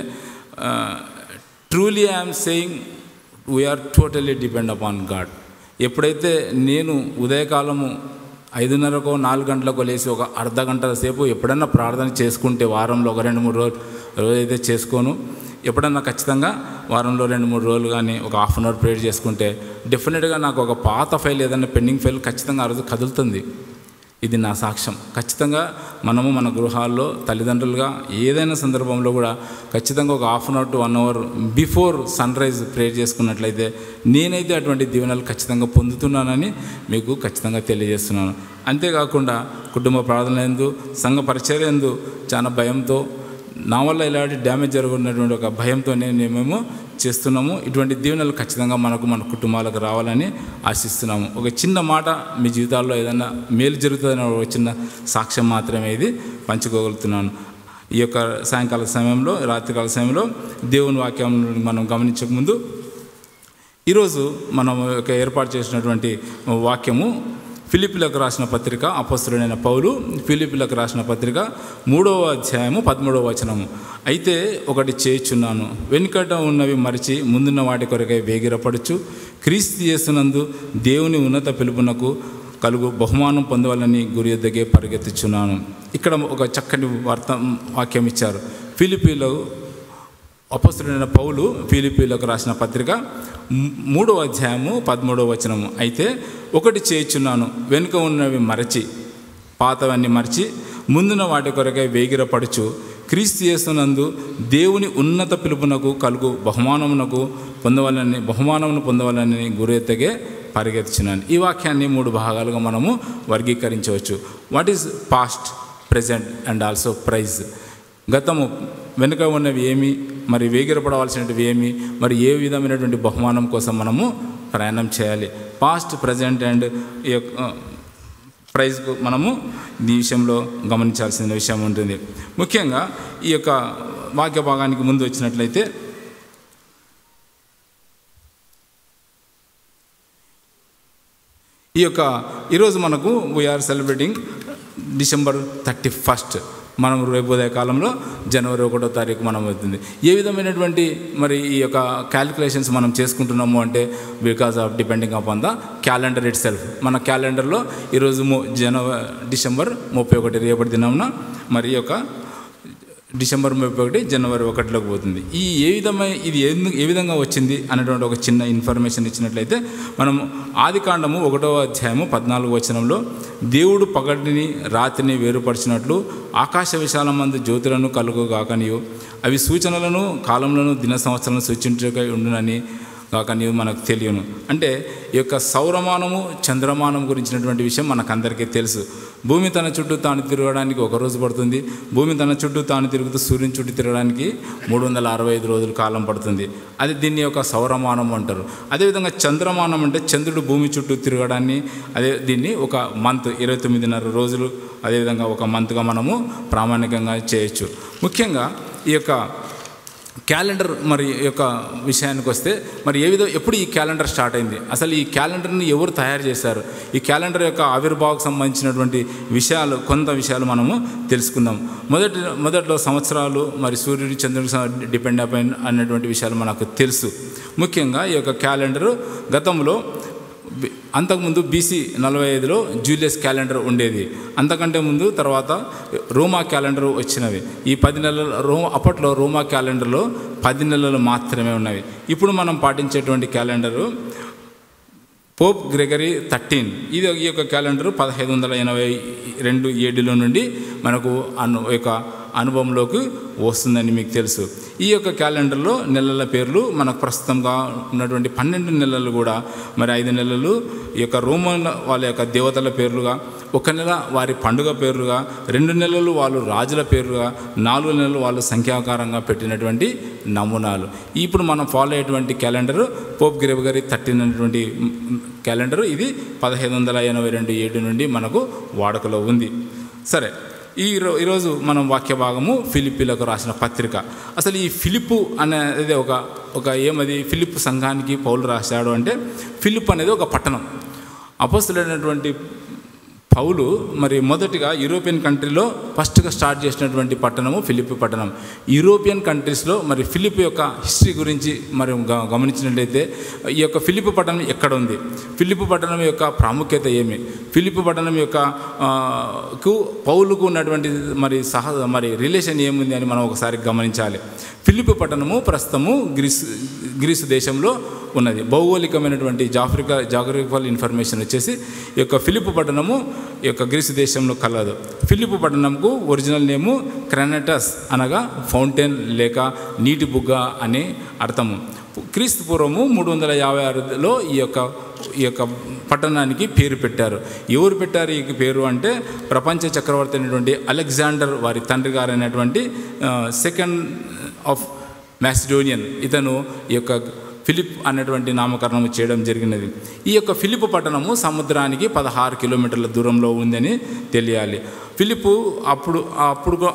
truly I'm saying we are totally depend upon God. ఎప్పుడైతే నేను ఉదయకాలము 5:30కో 4 గంటలకో లేచి ఒక అర్ధ గంట సేపు ఎప్పుడన్నా ప్రార్థన చేసుకుంటే, వారంలో ఒక 2-3 రోజు అయితే చేసుకోను, ఎప్పుడన్నా ఖచ్చితంగా వారంలో 2-3 రోజులు కానీ ఒక హాఫ్ అన్ అవర్ ప్రేయర్ చేసుకుంటే డెఫినెట్గా నాకు ఒక పాత ఫైల్ ఏదైనా పెండింగ్ ఫైల్ ఖచ్చితంగా ఆ రోజు కదులుతుంది. ఇది నా సాక్ష్యం. ఖచ్చితంగా మనము మన గృహాల్లో తల్లిదండ్రులుగా ఏదైనా సందర్భంలో కూడా ఖచ్చితంగా ఒక half an hour to 1 hour before sunrise prayer చేసుకున్నట్లయితే నేనైతే అటువంటి దీవెనలు ఖచ్చితంగా పొందుతున్నానని మీకు ఖచ్చితంగా తెలియజేస్తున్నాను. అంతేకాకుండా కుటుంబ ప్రార్థన యందు, సంఘ పరిచర్య యందు చాలా భయంతో, నా వల్ల ఇలాంటి డ్యామేజ్ జరుగుతున్నటువంటి ఒక భయంతోనే మేము చేస్తున్నాము. ఇటువంటి దీవెనలు ఖచ్చితంగా మనకు, మన కుటుంబాలకు రావాలని ఆశిస్తున్నాము. ఒక చిన్న మాట మీ జీవితాల్లో ఏదైనా మేలు జరుగుతుందని ఒక చిన్న సాక్ష్యం మాత్రమే ఇది పంచుకోగలుగుతున్నాను. ఈ యొక్క సాయంకాల సమయంలో, రాత్రికాల సమయంలో దేవుని వాక్యం మనం గమనించక ముందు ఈరోజు మనం ఏర్పాటు చేసినటువంటి వాక్యము ఫిలిప్పీలకు రాసిన పత్రిక, అపొస్తలుడైన పౌలు ఫిలిప్పీలకు రాసిన పత్రిక 3వ అధ్యాయము 13వ వచనము. అయితే ఒకటి చేయుచున్నాను, వెనుకట ఉన్నవి మరిచి ముందున్న వాటి కొరకై వేగిరపడుచు క్రీస్తు యేసునందు దేవుని ఉన్నత పిలుపునకు కలుగు బహుమానం పొందవాలని గురి యొద్దకే పరిగెత్తుచున్నాను. ఇక్కడ ఒక చక్కటి వాక్యం ఇచ్చారు. ఫిలిప్పీలో అపొస్తలుడైన పౌలు ఫిలిప్పీలకు రాసిన పత్రిక 3వ అధ్యాయము 13వ వచనము. అయితే ఒకటి చేయుచున్నాను, వెనుక ఉన్నవి మరచి, పాతవన్నీ మరచి ముందున్న వాటి కొరకై వేగిరపడుచు క్రీస్తు యేసునందు దేవుని ఉన్నత పిలుపునకు కలుగు బహుమానమును పొందవాలని గురెత్తగే పరిగెత్తుచున్నాను. ఈ వాక్యాన్ని 3 భాగాలుగా మనము వర్గీకరించవచ్చు. What is past, present and also prize. గతము వెనుక ఉన్నవి ఏమి, మరి వేగిరపడవలసినవి ఏమి, మరి ఏ విధమైనటువంటి బహుమానం కోసం మనము ప్రయాణం చేయాలి. పాస్ట్, ప్రజెంట్ అండ్ ఈ యొక్క ప్రైజ్కు మనము ఈ విషయంలో గమనించాల్సిన విషయం ఉంటుంది. ముఖ్యంగా ఈ యొక్క వాక్య భాగానికి ముందు వచ్చినట్లయితే ఈరోజు మనకు వీఆర్ సెలబ్రేటింగ్ December 31. మనం రేపు ఉదయ కాలంలో జనవరి 1వ తారీఖు మనం అవుతుంది. ఏ విధమైనటువంటి మరి ఈ యొక్క క్యాలిక్యులేషన్స్ మనం చేసుకుంటున్నాము అంటే because of depending upon the calendar it self. మన క్యాలెండర్లో ఈరోజు December 31 రేపటి దినంన మరి ఈ యొక్క డిసెంబర్ 31 జనవరి 1లోకి పోతుంది. ఇది ఏ విధంగా వచ్చింది అనేటువంటి ఒక చిన్న ఇన్ఫర్మేషన్ ఇచ్చినట్లయితే, మనం ఆదికాండము 1వ అధ్యాయము 14వ వచనంలో దేవుడు పగటిని రాత్రిని వేరుపరిచినట్లు ఆకాశ విశాలమందు జ్యోతులను కలుగుగాకనియు అవి సూచనలను కాలములను దిన సంవత్సరాలను సూచించక ఉండునని కాక నీవు మనకు తెలియను. అంటే ఈ యొక్క సౌరమానము చంద్రమానం గురించినటువంటి విషయం మనకందరికీ తెలుసు. భూమి తన చుట్టూ తాను తిరగడానికి ఒక రోజు పడుతుంది. భూమి తన చుట్టూ తాను తిరుగుతూ సూర్యుని చుట్టూ తిరగడానికి 365 రోజుల కాలం పడుతుంది. అది దీన్ని యొక్క సౌరమానం అంటారు. అదేవిధంగా చంద్రమానం అంటే చంద్రుడు భూమి చుట్టూ తిరగడాన్ని, దీన్ని ఒక మంత్ 29.5 రోజులు అదేవిధంగా ఒక మంత్గా మనము ప్రామాణికంగా చేయొచ్చు. ముఖ్యంగా ఈ యొక్క క్యాలెండర్ మరి యొక్క విషయానికి వస్తే, మరి ఎప్పుడు ఈ క్యాలెండర్ స్టార్ట్ అయింది, అసలు ఈ క్యాలెండర్ని ఎవరు తయారు చేశారు, ఈ క్యాలెండర్ యొక్క ఆవిర్భావకు సంబంధించినటువంటి కొంత విషయాలు మనము తెలుసుకుందాం. మొదట్లో సంవత్సరాలు మరి సూర్యుడి చంద్రుడికి డిపెండ్ అయిపోయిన అన్నటువంటి విషయాలు మనకు తెలుసు. ముఖ్యంగా ఈ యొక్క క్యాలెండరు గతంలో అంతకుముందు BC 45లో జూలియస్ క్యాలెండర్ ఉండేది. అంతకంటే ముందు తర్వాత రోమా క్యాలెండర్ వచ్చినవి. ఈ 10 నెలలు అప్పట్లో రోమా క్యాలెండర్లో 10 నెలలు మాత్రమే ఉన్నవి. ఇప్పుడు మనం పాటించేటువంటి క్యాలెండరు పోప్ గ్రెగరీ 13. ఈ యొక్క క్యాలెండరు 1582 AD నుండి మనకు యొక్క అనుభవంలోకి వస్తుందని మీకు తెలుసు. ఈ యొక్క క్యాలెండర్లో నెలల పేర్లు మనకు ప్రస్తుతంగా ఉన్నటువంటి 12 నెలలు కూడా మరి 5 నెలలు ఈ యొక్క రోమన్ వాళ్ళ యొక్క దేవతల పేర్లుగా, 1 నెల వారి పండుగ పేర్లుగా, 2 నెలలు వాళ్ళు రాజుల పేర్లుగా, 4 నెలలు వాళ్ళు సంఖ్యాకారంగా పెట్టినటువంటి నమూనాలు. ఇప్పుడు మనం ఫాలో అయ్యేటువంటి క్యాలెండరు పోప్ గ్రెగరీ 13 అనేటువంటి క్యాలెండరు. ఇది 1582 AD నుండి మనకు వాడుకలో ఉంది. సరే, ఈరోజు మనం వాక్య భాగము ఫిలిప్పీలకు రాసిన పత్రిక. అసలు ఈ ఫిలిప్పు అనేది ఏమది ఫిలిప్పు సంఘానికి పౌలు రాశాడు అంటే, ఫిలిప్ అనేది ఒక పట్టణం. అపోస్తలుడైనటువంటి పౌలు మరి మొదటిగా యూరోపియన్ కంట్రీలో ఫస్ట్గా స్టార్ట్ చేసినటువంటి పట్టణము ఫిలిప్పి పట్టణం. యూరోపియన్ కంట్రీస్లో మరి ఫిలిప్ యొక్క హిస్టరీ గురించి మరి గమనించినట్లయితే, ఈ యొక్క ఫిలిప్ పట్టణం ఎక్కడ ఉంది, ఫిలిప్ పట్టణం యొక్క ప్రాముఖ్యత ఏమి, ఫిలిప్ పట్టణం యొక్క పౌలుకు ఉన్నటువంటి మరి రిలేషన్ ఏముంది అని మనం ఒకసారి గమనించాలి. ఫిలిప్ పట్టణము ప్రస్తుతము గ్రీసు దేశంలో ఉన్నది. భౌగోళికమైనటువంటి జాగ్రఫికల్ ఇన్ఫర్మేషన్ వచ్చేసి ఈ యొక్క ఫిలిప్ పట్టణము ఈ యొక్క గ్రీసు దేశంలో కలదు. ఫిలిప్ పట్టణంకు ఒరిజినల్ నేము క్రానటస్ అనగా ఫౌంటైన్ లేక నీటి బుగ్గ అనే అర్థము. క్రీస్తు పూర్వము 356లో ఈ యొక్క పట్టణానికి పేరు పెట్టారు. ఎవరు పెట్టారు ఈ పేరు అంటే, ప్రపంచ చక్రవర్తి అయినటువంటి అలెగ్జాండర్ వారి తండ్రి గారైనటువంటి సెకండ్ ఆఫ్ మాసిడోనియన్, ఇతను ఈ యొక్క ఫిలిప్ అనేటువంటి నామకరణం చేయడం జరిగినది. ఈ యొక్క ఫిలిప్ పట్టణము సముద్రానికి 16 కిలోమీటర్ల దూరంలో ఉందని తెలియాలి. ఫిలిప్పు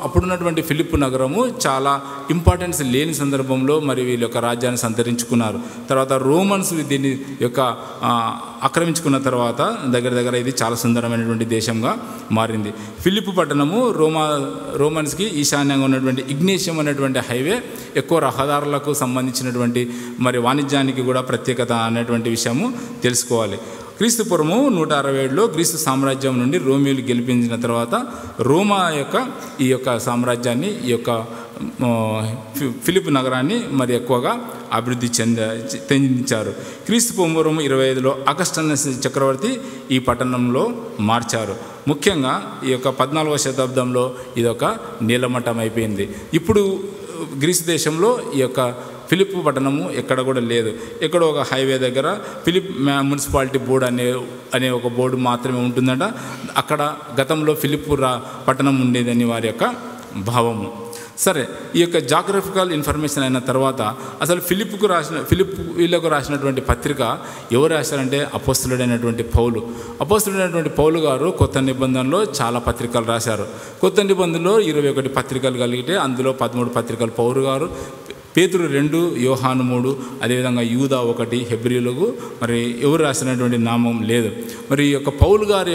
అప్పుడున్నటువంటి ఫిలిప్పు నగరము చాలా ఇంపార్టెన్స్ లేని సందర్భంలో మరి వీళ్ళ యొక్క రాజ్యాన్ని సంతరించుకున్నారు. తర్వాత రోమన్స్ దీన్ని యొక్క ఆక్రమించుకున్న తర్వాత దగ్గర ఇది చాలా సుందరమైనటువంటి దేశంగా మారింది. ఫిలిప్పు పట్టణము రోమన్స్కి ఈశాన్యంగా ఉన్నటువంటి ఇగ్నేషియం అనేటువంటి హైవే ఎక్కువ రహదారులకు సంబంధించినటువంటి మరి వాణిజ్యానికి కూడా ప్రత్యేకత అనేటువంటి విషయము తెలుసుకోవాలి. క్రీస్తు పూర్వము 167లో గ్రీసు సామ్రాజ్యం నుండి రోమియోలు గెలిపించిన తర్వాత రోమా ఈ యొక్క సామ్రాజ్యాన్ని ఈ యొక్క ఫిలిప్ నగరాన్ని మరి ఎక్కువగా అభివృద్ధి చెందించారు. క్రీస్తు పూర్వం 25లో అగస్టస్ చక్రవర్తి ఈ పట్టణంలో మార్చారు. ముఖ్యంగా ఈ యొక్క 14వ శతాబ్దంలో ఇదొక నీలమట్టం అయిపోయింది. ఇప్పుడు గ్రీసు దేశంలో ఈ యొక్క ఫిలిప్ పట్టణము ఎక్కడ కూడా లేదు. ఎక్కడో ఒక హైవే దగ్గర ఫిలిప్ మున్సిపాలిటీ బోర్డు అనే ఒక బోర్డు మాత్రమే ఉంటుందట. అక్కడ గతంలో ఫిలిప్ పట్టణం ఉండేదని వారి యొక్క భావము. సరే, ఈ యొక్క జాగ్రఫికల్ ఇన్ఫర్మేషన్ అయిన తర్వాత అసలు వీళ్ళకు రాసినటువంటి పత్రిక ఎవరు రాశారంటే అపోస్తలుడైనటువంటి పౌలు గారు కొత్త నిబంధనలో చాలా పత్రికలు రాశారు. కొత్త నిబంధనలో 21 పత్రికలు కలిగితే అందులో 13 పత్రికలు పౌలు గారు, పేతురు 2, యోహాను 3, అదేవిధంగా యూదా 1, హెబ్రీయులకు మరి ఎవరు రాసినటువంటి నామం లేదు. మరి ఈ యొక్క పౌలు గారి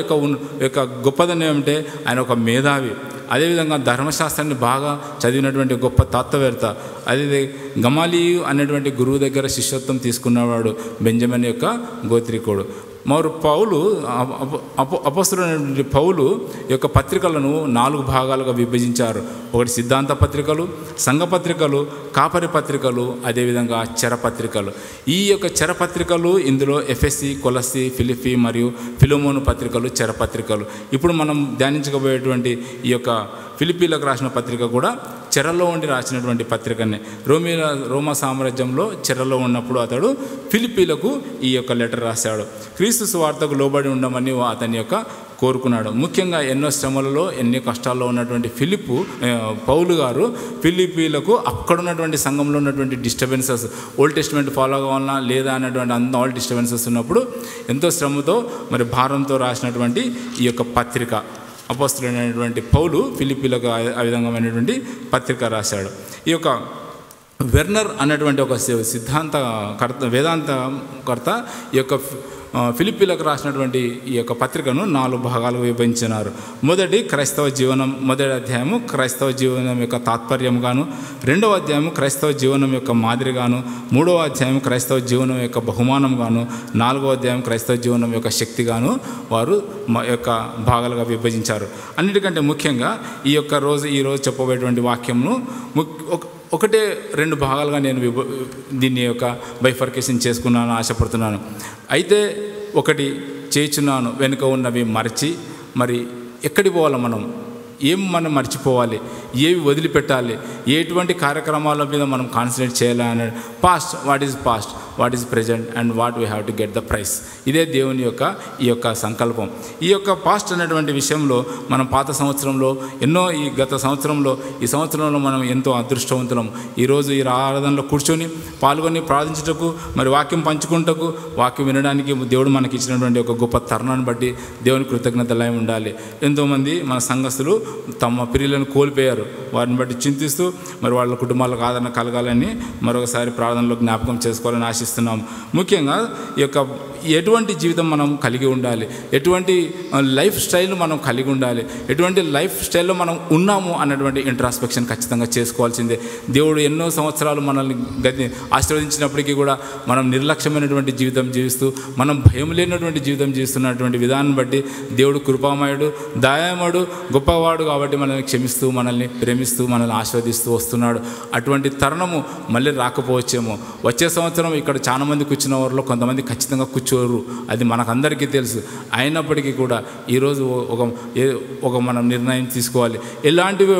యొక్క గొప్పదనం ఏమంటే ఆయన ఒక మేధావి, అదేవిధంగా ధర్మశాస్త్రాన్ని బాగా చదివినటువంటి గొప్ప తత్వవేత్త. అదే గమాలియు అనేటువంటి గురువు దగ్గర శిష్యత్వం తీసుకున్నవాడు, బెంజమిన్ యొక్క గోత్రికుడు. మరి పౌలు అపొస్తలుడైనటువంటి పౌలు యొక్క పత్రికలను 4 భాగాలుగా విభజించారు. ఒకటి సిద్ధాంత పత్రికలు, సంఘ పత్రికలు, కాపరి పత్రికలు, అదేవిధంగా చెరపత్రికలు. ఈ యొక్క చెరపత్రికలు ఇందులో ఎఫెసి, కొలస్సి, ఫిలిప్పి మరియు ఫిలోమోను పత్రికలు చెరపత్రికలు. ఇప్పుడు మనం ధ్యానించబోయేటువంటి ఈ యొక్క ఫిలిప్పీలకు రాసిన పత్రిక కూడా చెరలో ఉండి రాసినటువంటి పత్రికనే. రోమా సామ్రాజ్యంలో చెరలో ఉన్నప్పుడు అతడు ఫిలిప్పీలకు ఈ యొక్క లెటర్ రాశాడు. క్రీస్తు సువార్తకు లోబడి ఉండమని అతని యొక్క కోరుకున్నాడు. ముఖ్యంగా ఎన్నో శ్రమలలో ఎన్నో కష్టాల్లో ఉన్నటువంటి పౌలు గారు ఫిలిప్పీలకు అక్కడ ఉన్నటువంటి సంఘంలో ఉన్నటువంటి డిస్టర్బెన్సెస్, ఓల్డ్ టెస్టిమెంట్ ఫాలో కావాలన్నా లేదా అనేటువంటి ఆల్ డిస్టర్బెన్సెస్ ఉన్నప్పుడు ఎంతో శ్రమతో మరి భారంతో రాసినటువంటి ఈ యొక్క పత్రిక. అపొస్తలుడైనటువంటి పౌలు ఫిలిప్పీలకు ఆ విధమైనటువంటి పత్రిక రాశాడు. ఈ యొక్క వెర్నర్ అనేటువంటి ఒక వేదాంతకర్త ఈ యొక్క ఫిలిప్పీలకు రాసినటువంటి ఈ యొక్క పత్రికను 4 భాగాలుగా విభజించినారు. మొదటి అధ్యాయము క్రైస్తవ జీవనం యొక్క తాత్పర్యంగాను, 2వ అధ్యాయము క్రైస్తవ జీవనం యొక్క మాదిరిగాను, 3వ అధ్యాయం క్రైస్తవ జీవనం యొక్క బహుమానంగాను, 4వ అధ్యాయం క్రైస్తవ జీవనం యొక్క శక్తిగాను వారు యొక్క భాగాలుగా విభజించారు. అన్నిటికంటే ముఖ్యంగా ఈరోజు చెప్పబోయేటువంటి వాక్యంను 1-2 భాగాలుగా నేను దీన్ని యొక్క బైఫర్కేషన్ చేసుకున్నాను ఆశపడుతున్నాను. అయితే ఒకటి చేయుచున్నాను, వెనుక ఉన్నవి మరచి, మరి ఎక్కడికి పోవాలి, మనం మర్చిపోవాలి, ఏవి వదిలిపెట్టాలి, ఎటువంటి కార్యక్రమాల మీద మనం కాన్సన్ట్రేట్ చేయాలి అనే what is present and what we have to get the prize. ఇదే దేవుని యొక్క ఈ యొక్క సంకల్పం. ఈ యొక్క పాస్ట్ అనేటువంటి విషయంలో మనం పాత సంవత్సరంలో గత సంవత్సరంలో ఈ సంవత్సరంలో మనం ఎంతో అదృష్టవంతులం. ఈరోజు ఈ ఆరాధనలో కూర్చొని పాల్గొని ప్రార్థించుటకు, మరి వాక్యం పంచుకుంటకు, వాక్యం వినడానికి దేవుడు మనకి ఇచ్చినటువంటి ఒక గొప్ప తరుణాన్ని బట్టి దేవుని కృతజ్ఞతలై ఉండాలి. ఎంతోమంది మన సంఘస్థులు తమ ప్రియులను కోల్పోయారు. వారిని బట్టి చింతిస్తూ మరి వాళ్ళ కుటుంబాలకు ఆదరణ కలగాలని మరొకసారి ప్రార్థనలో జ్ఞాపకం చేసుకోవాలని ఆశిస్తున్నాం. ముఖ్యంగా ఈ యొక్క ఎటువంటి జీవితం మనం కలిగి ఉండాలి, ఎటువంటి లైఫ్ స్టైల్ మనం కలిగి ఉండాలి, ఎటువంటి లైఫ్ స్టైల్లో మనం ఉన్నాము అన్నటువంటి ఇంట్రాస్పెక్షన్ ఖచ్చితంగా చేసుకోవాల్సిందే. దేవుడు ఎన్నో సంవత్సరాలు మనల్ని ఆశీర్వదించినప్పటికీ కూడా మనం నిర్లక్ష్యమైనటువంటి జీవితం జీవిస్తూ, మనం భయం లేనటువంటి జీవితం జీవిస్తున్నటువంటి విధానం బట్టి దేవుడు కృపామయుడు, దయామయుడు, గొప్పవాడు కాబట్టి మనల్ని క్షమిస్తూ, మనల్ని ప్రేమిస్తూ, మనల్ని ఆశీర్వదిస్తూ వస్తున్నాడు. అటువంటి తరుణము మళ్ళీ రాకపోవచ్చేమో. వచ్చే సంవత్సరం ఇక్కడ చాలామంది కూర్చున్న వారిలో కొంతమంది ఖచ్చితంగా కూర్చోరు, అది మనకందరికీ తెలుసు. అయినప్పటికీ కూడా ఈరోజు ఒక మనం నిర్ణయం తీసుకోవాలి. ఎలాంటివి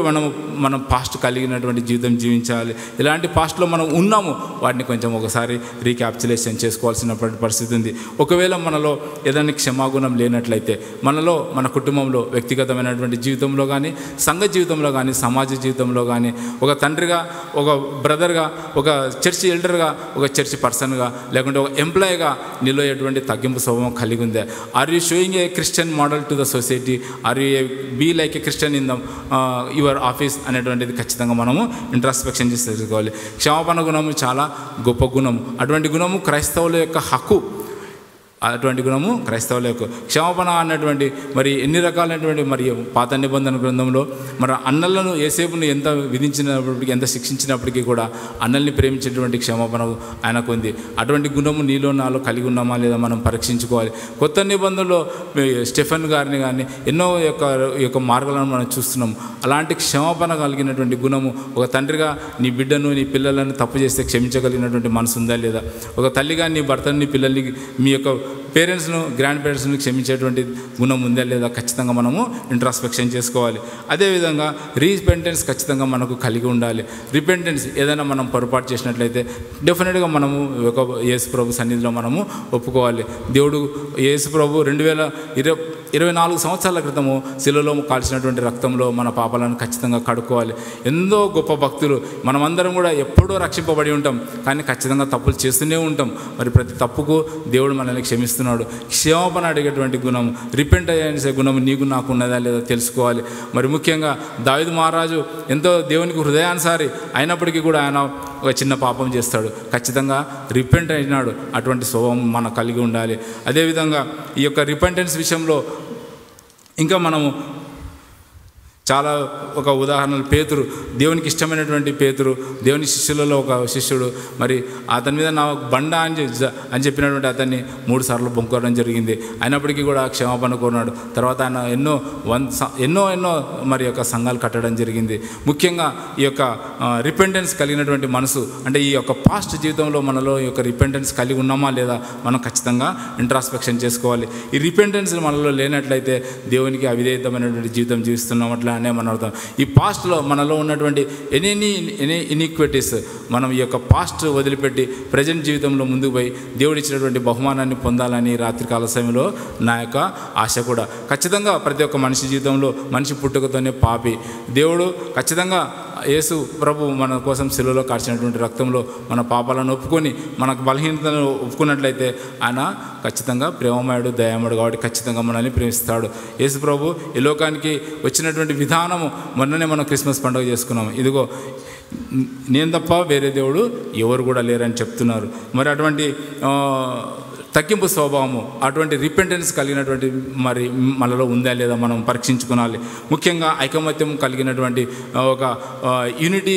మనం పాస్ట్ కలిగినటువంటి జీవితం జీవించాలి, ఎలాంటి పాస్ట్లో మనం ఉన్నాము వాటిని కొంచెం ఒకసారి రీక్యాప్చులేషన్ చేసుకోవాల్సినటువంటి పరిస్థితి ఉంది. ఒకవేళ మనలో ఏదైనా క్షమాగుణం లేనట్లయితే మనలో, మన కుటుంబంలో, వ్యక్తిగతమైనటువంటి జీవితంలో కానీ, సంఘ జీవితంలో కానీ, సమాజ జీవితంలో కానీ, ఒక తండ్రిగా, ఒక బ్రదర్గా, ఒక చర్చ్ ఎల్డర్గా, ఒక చర్చ్ పర్సన్గా, లేకుంటే ఒక ఎంప్లాయీగా నీలో ఎటువంటి తగ్గింపు స్వభావం కలిగి ఉందా? Are you showing a Christian model to the society? Are you be like a Christian in the your office అనేటువంటిది ఖచ్చితంగా మనము ఇంట్రాస్పెక్షన్ చేసి తెలుసుకోవాలి. క్షమాపణ గుణము చాలా గొప్ప గుణము. అటువంటి గుణము క్రైస్తవుల యొక్క హక్కు. అటువంటి గుణము క్రైస్తవులకు. క్షమాపణ అన్నటువంటి మరి ఎన్ని రకాలైనటువంటి మరి పాత నిబంధన గ్రంథంలో మరి అన్నలను యేసేపును ఎంత విధించినప్పటికీ, ఎంత శిక్షించినప్పటికీ కూడా అన్నల్ని ప్రేమించేటువంటి క్షమాపణ ఆయనకు ఉంది. అటువంటి గుణము నీలో నాలో కలిగి ఉన్నామా లేదా మనం పరీక్షించుకోవాలి. కొత్త నిబంధనలో స్టెఫెన్ గారిని కానీ ఎన్నో యొక్క మార్గాలను మనం చూస్తున్నాం. అలాంటి క్షమాపణ కలిగినటువంటి గుణము, ఒక తండ్రిగా నీ బిడ్డను, నీ పిల్లలను తప్పు చేస్తే క్షమించగలిగినటువంటి మనసు ఉందా లేదా? ఒక తల్లిగా నీ భర్తని, నీ పిల్లల్ని, మీ యొక్క పేరెంట్స్ను, గ్రాండ్ పేరెంట్స్ను క్షమించేటువంటి గుణం ఉందా లేదా ఖచ్చితంగా మనము ఇంట్రాస్పెక్షన్ చేసుకోవాలి. అదేవిధంగా రీపెంటెన్స్ ఖచ్చితంగా మనకు కలిగి ఉండాలి. రిపెంటెన్స్ ఏదైనా మనం పొరపాటు చేసినట్లయితే డెఫినెట్గా మనము ఒక యేసు ప్రభు సన్నిధిలో మనము ఒప్పుకోవాలి. దేవుడు యేసు ప్రభు 2024 సంవత్సరాల క్రితము శిలువలో కాల్చినటువంటి రక్తంలో మన పాపాలను ఖచ్చితంగా కడుక్కోవాలి. ఎంతో గొప్ప భక్తులు మనమందరం కూడా ఎప్పుడో రక్షింపబడి ఉంటాం, కానీ ఖచ్చితంగా తప్పులు చేస్తూనే ఉంటాం. మరి ప్రతి తప్పుకు దేవుడు మనల్ని క్షమిస్తున్నాడు. క్షమాపణ అడిగేటువంటి గుణం, రిపెంట్ అయ్యే గుణం నీకు నాకు ఉన్నదా లేదా తెలుసుకోవాలి. మరి ముఖ్యంగా దావీదు మహారాజు ఎంతో దేవునికి హృదయానుసారి అయినప్పటికీ కూడా ఆయన ఒక చిన్న పాపం చేస్తాడు, ఖచ్చితంగా రిపెంట్ అయినాడు. అటువంటి స్వభావం మనం కలిగి ఉండాలి. అదేవిధంగా ఈ యొక్క రిపెంటెన్స్ విషయంలో ఇంకా మనము చాలా ఒక ఉదాహరణలు పేతురు, దేవునికి ఇష్టమైనటువంటి పేతురు, దేవుని శిష్యులలో ఒక శిష్యుడు. మరి అతని మీద నా బండ అని చెప్పినటువంటి అతన్ని 3 సార్లు బొంకోవడం జరిగింది. అయినప్పటికీ కూడా క్షమాపణ కోరినాడు. తర్వాత ఆయన ఎన్నో మరి యొక్క సంఘాలు కట్టడం జరిగింది. ముఖ్యంగా ఈ యొక్క రిపెంటెన్స్ కలిగినటువంటి మనసు, అంటే ఈ యొక్క పాస్ట్ జీవితంలో మనలో ఈ యొక్క రిపెంటెన్స్ కలిగి ఉన్నామా లేదా మనం ఖచ్చితంగా ఇంట్రాస్పెక్షన్ చేసుకోవాలి. ఈ రిపెంటెన్స్ మనలో లేనట్లయితే దేవునికి అవిధేయతమైనటువంటి జీవితం జీవిస్తున్నామట్లా అనే మన అర్థం. ఈ పాస్ట్లో మనలో ఉన్నటువంటి ఎనీ ఇన్ఈక్విటీస్ మనం ఈ యొక్క పాస్ట్ వదిలిపెట్టి ప్రజెంట్ జీవితంలో ముందుకు పోయి దేవుడు ఇచ్చినటువంటి బహుమానాన్ని పొందాలని రాత్రికాల సమయంలో నా యొక్క ఆశ కూడా. ఖచ్చితంగా ప్రతి ఒక్క మనిషి జీవితంలో మనిషి పుట్టుకతోనే పాపి. దేవుడు ఖచ్చితంగా యేసు ప్రభు మన కోసం శిలువలో కార్చినటువంటి రక్తంలో మన పాపాలను ఒప్పుకొని మనకు బలహీనతను ఒప్పుకున్నట్లయితే ఆయన ఖచ్చితంగా ప్రేమమయుడు, దయామయుడు కాబట్టి ఖచ్చితంగా మనల్ని ప్రేమిస్తాడు. యేసు ప్రభు ఈ లోకానికి వచ్చినటువంటి విధానము మొన్ననే మనం క్రిస్మస్ పండుగ చేసుకున్నాము. ఇదిగో నేను తప్ప వేరే దేవుడు ఎవరు కూడా లేరని చెప్తున్నారు. మరి అటువంటి తగ్గింపు స్వభావము, అటువంటి రిపెంటెన్స్ కలిగినటువంటి మరి మనలో ఉందా లేదా మనం పరీక్షించుకోవాలి. ముఖ్యంగా ఐకమత్యం కలిగినటువంటి ఒక యూనిటీ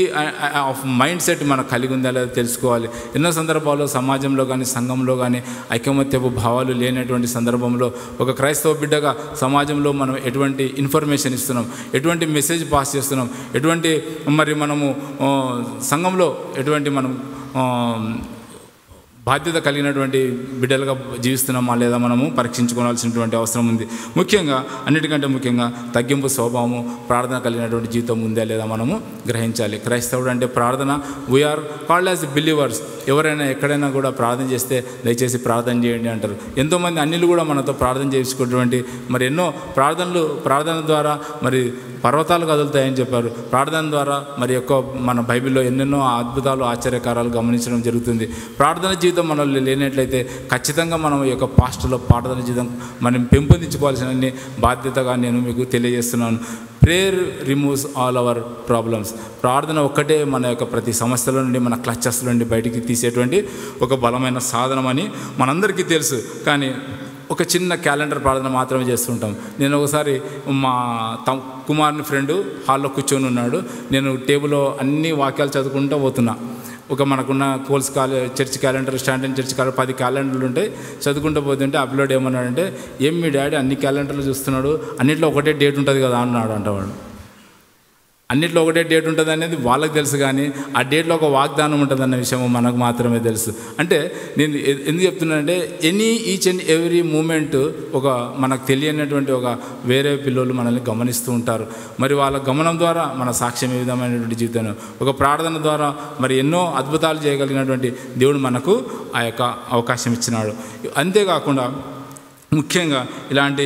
ఆఫ్ మైండ్ సెట్ మనకు కలిగి ఉందా లేదా తెలుసుకోవాలి. ఎన్నో సందర్భాల్లో సమాజంలో కానీ సంఘంలో కానీ ఐకమత్యపు భావాలు లేనటువంటి సందర్భంలో ఒక క్రైస్తవ బిడ్డగా సమాజంలో మనం ఎటువంటి ఇన్ఫర్మేషన్ ఇస్తున్నాం, ఎటువంటి మెసేజ్ పాస్ చేస్తున్నాం, ఎటువంటి మరి మనము సంఘంలో ఎటువంటి మనం బాధ్యత కలిగినటువంటి బిడ్డలుగా జీవిస్తున్నామా లేదా మనము పరీక్షించుకోవాల్సినటువంటి అవసరం ఉంది. ముఖ్యంగా అన్నిటికంటే ముఖ్యంగా తగ్గింపు స్వభావము, ప్రార్థన కలిగినటువంటి జీవితం ఉందా లేదా మనము గ్రహించాలి. క్రైస్తవుడు అంటే ప్రార్థన. We are called as believers. ఎవరైనా ఎక్కడైనా కూడా ప్రార్థన చేస్తే దయచేసి ప్రార్థన చేయండి అంటారు. ఎంతోమంది అన్యులు కూడా మనతో ప్రార్థన చేసుకున్నటువంటి మరి ఎన్నో ప్రార్థన ద్వారా మరి పర్వతాలు కదులుతాయని చెప్పారు. ప్రార్థన ద్వారా మరి మన బైబిల్లో ఎన్నెన్నో అద్భుతాలు, ఆశ్చర్యకారాలు గమనించడం జరుగుతుంది. ప్రార్థన జీవితం మనలో లేనట్లయితే ఖచ్చితంగా మనం ఈ యొక్క పాస్ట్లో ప్రార్థన జీవితం మనం పెంపొందించుకోవాల్సిన బాధ్యతగా నేను మీకు తెలియజేస్తున్నాను. Prayer removes all our problems. ప్రార్థన ఒక్కటే మన యొక్క ప్రతి సమస్యల నుండి, మన క్లచెస్ నుండి బయటికి తీసేటువంటి ఒక బలమైన సాధనమని మనందరికీ తెలుసు. కానీ ఒక చిన్న క్యాలెండర్ ప్రార్థన మాత్రమే చేస్తుంటాం. నేను ఒకసారి మా కుమారుని ఫ్రెండు హాల్లో కూర్చొని ఉన్నాడు. నేను టేబుల్లో అన్ని వాక్యాలు చదువుకుంటూ పోతున్నా. మనకున్న కోల్స్ church calendar, standard church calendar 10 క్యాలెండర్లు ఉంటాయి. చదువుకుంటూ పోతుంటే అప్లోడ్ ఏమన్నాడంటే, ఏం మీ డాడీ అన్ని క్యాలెండర్లు చూస్తున్నాడు, అన్నింటిలో ఒకటే డేట్ ఉంటుంది కదా అన్నాడు. అంటవాడు అన్నింటిలో ఒకటే డేట్ ఉంటుంది అనేది వాళ్ళకి తెలుసు, కానీ ఆ డేట్లో ఒక వాగ్దానం ఉంటుంది అన్న విషయం మనకు మాత్రమే తెలుసు. అంటే నేను ఎందుకు చెప్తున్నానంటే ఈచ్ అండ్ ఎవ్రీ మూమెంట్ మనకు తెలియనటువంటి వేరే పిల్లలు మనల్ని గమనిస్తూ ఉంటారు. మరి వాళ్ళ గమనం ద్వారా మన సాక్ష్యం ఏ విధమైనటువంటి జీవితం, ఒక ప్రార్థన ద్వారా మరి ఎన్నో అద్భుతాలు చేయగలిగినటువంటి దేవుడు మనకు ఆ యొక్క అవకాశం ఇచ్చినాడు. అంతేకాకుండా ముఖ్యంగా ఇలాంటి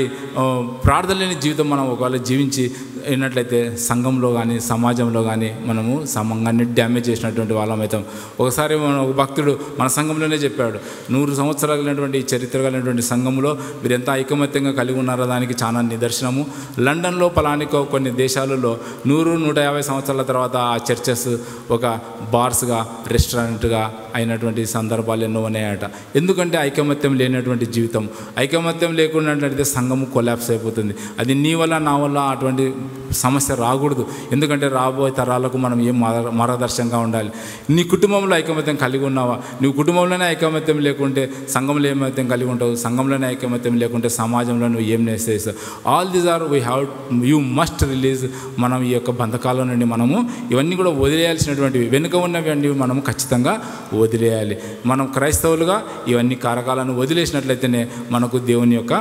ప్రార్థన లేని జీవితం మనం ఒకవేళ జీవించి అయినట్లయితే సంఘంలో కానీ సమాజంలో కానీ మనము సంఘాన్ని డ్యామేజ్ చేసినటువంటి వాళ్ళం అవుతాం. ఒకసారి ఒక భక్తుడు మన సంఘంలోనే చెప్పాడు, 100 సంవత్సరాలు కలిగినటువంటి చరిత్ర కలిగినటువంటి సంఘంలో మీరు ఎంత ఐకమత్యంగా కలిగి ఉన్నారో దానికి చాలా నిదర్శనము. లండన్లో పలానికో కొన్ని దేశాలలో 100-150 సంవత్సరాల తర్వాత ఆ చర్చెస్ ఒక బార్స్గా, రెస్టారెంట్గా అయినటువంటి సందర్భాలు ఎన్నో ఉన్నాయట. ఎందుకంటే ఐకమత్యం లేనటువంటి జీవితం. ఐకమత్యం లేకున్నట్లయితే సంఘము కొలాప్స్ అయిపోతుంది. అది నీ వల్ల నా వల్ల అటువంటి సమస్య రాకూడదు. ఎందుకంటే రాబోయే తరాలకు మనం ఏం మార్గదర్శకంగా ఉండాలి. నీ కుటుంబంలో ఐకమత్యం కలిగి ఉన్నావా? నువ్వు కుటుంబంలోనే ఐకమత్యం లేకుంటే సంఘంలో ఏమైత్యం కలిగి ఉంటావు? సంఘంలోనే ఐకమత్యం లేకుంటే సమాజంలో నువ్వు ఏం చేస్తావు? All these are you must release. మనం ఈ యొక్క బంధకాల నుండి మనము ఇవన్నీ కూడా వదిలేయాల్సినటువంటివి, వెనుక ఉన్నవి మనము ఖచ్చితంగా వదిలేయాలి. మనం క్రైస్తవులుగా ఇవన్నీ కారకాలను వదిలేసినట్లయితేనే మనకు దేవుని యొక్క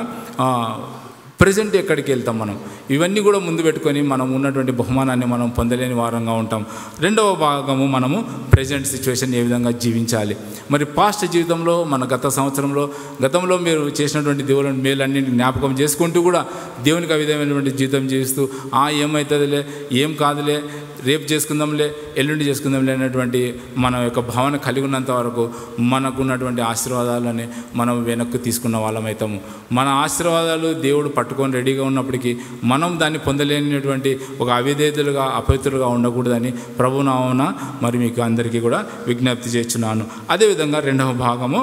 ప్రజెంట్ ఎక్కడికి వెళ్తాం. మనం ఇవన్నీ కూడా ముందు పెట్టుకొని మనం ఉన్నటువంటి బహుమానాన్ని మనం పొందలేని వారంగా ఉంటాం. రెండవ భాగము మనము ప్రజెంట్ సిచ్యువేషన్ ఏ విధంగా జీవించాలి. మరి పాస్ట్ జీవితంలో మన గతంలో మీరు చేసినటువంటి దేవుని మేలన్నీ జ్ఞాపకం చేసుకుంటూ కూడా దేవునికి ఆ విధమైనటువంటి జీవితం జీవిస్తూ ఏమవుతుందిలే, ఏం కాదులే, రేపు చేసుకుందాంలే, ఎల్లుండి చేసుకుందాంలే అనేటువంటి మన యొక్క భావన కలిగి ఉన్నంత వరకు మనకున్నటువంటి ఆశీర్వాదాలని మనం వెనక్కు తీసుకున్న వాళ్ళమవుతాము. మన ఆశీర్వాదాలు దేవుడు పట్టుకొని రెడీగా ఉన్నప్పటికీ మనం దాన్ని పొందలేనటువంటి ఒక అవిధేయులుగా, అపవిత్రులుగా ఉండకూడదని ప్రభునామమున మరి మీకు అందరికీ కూడా విజ్ఞప్తి చేస్తున్నాను. అదేవిధంగా రెండవ భాగము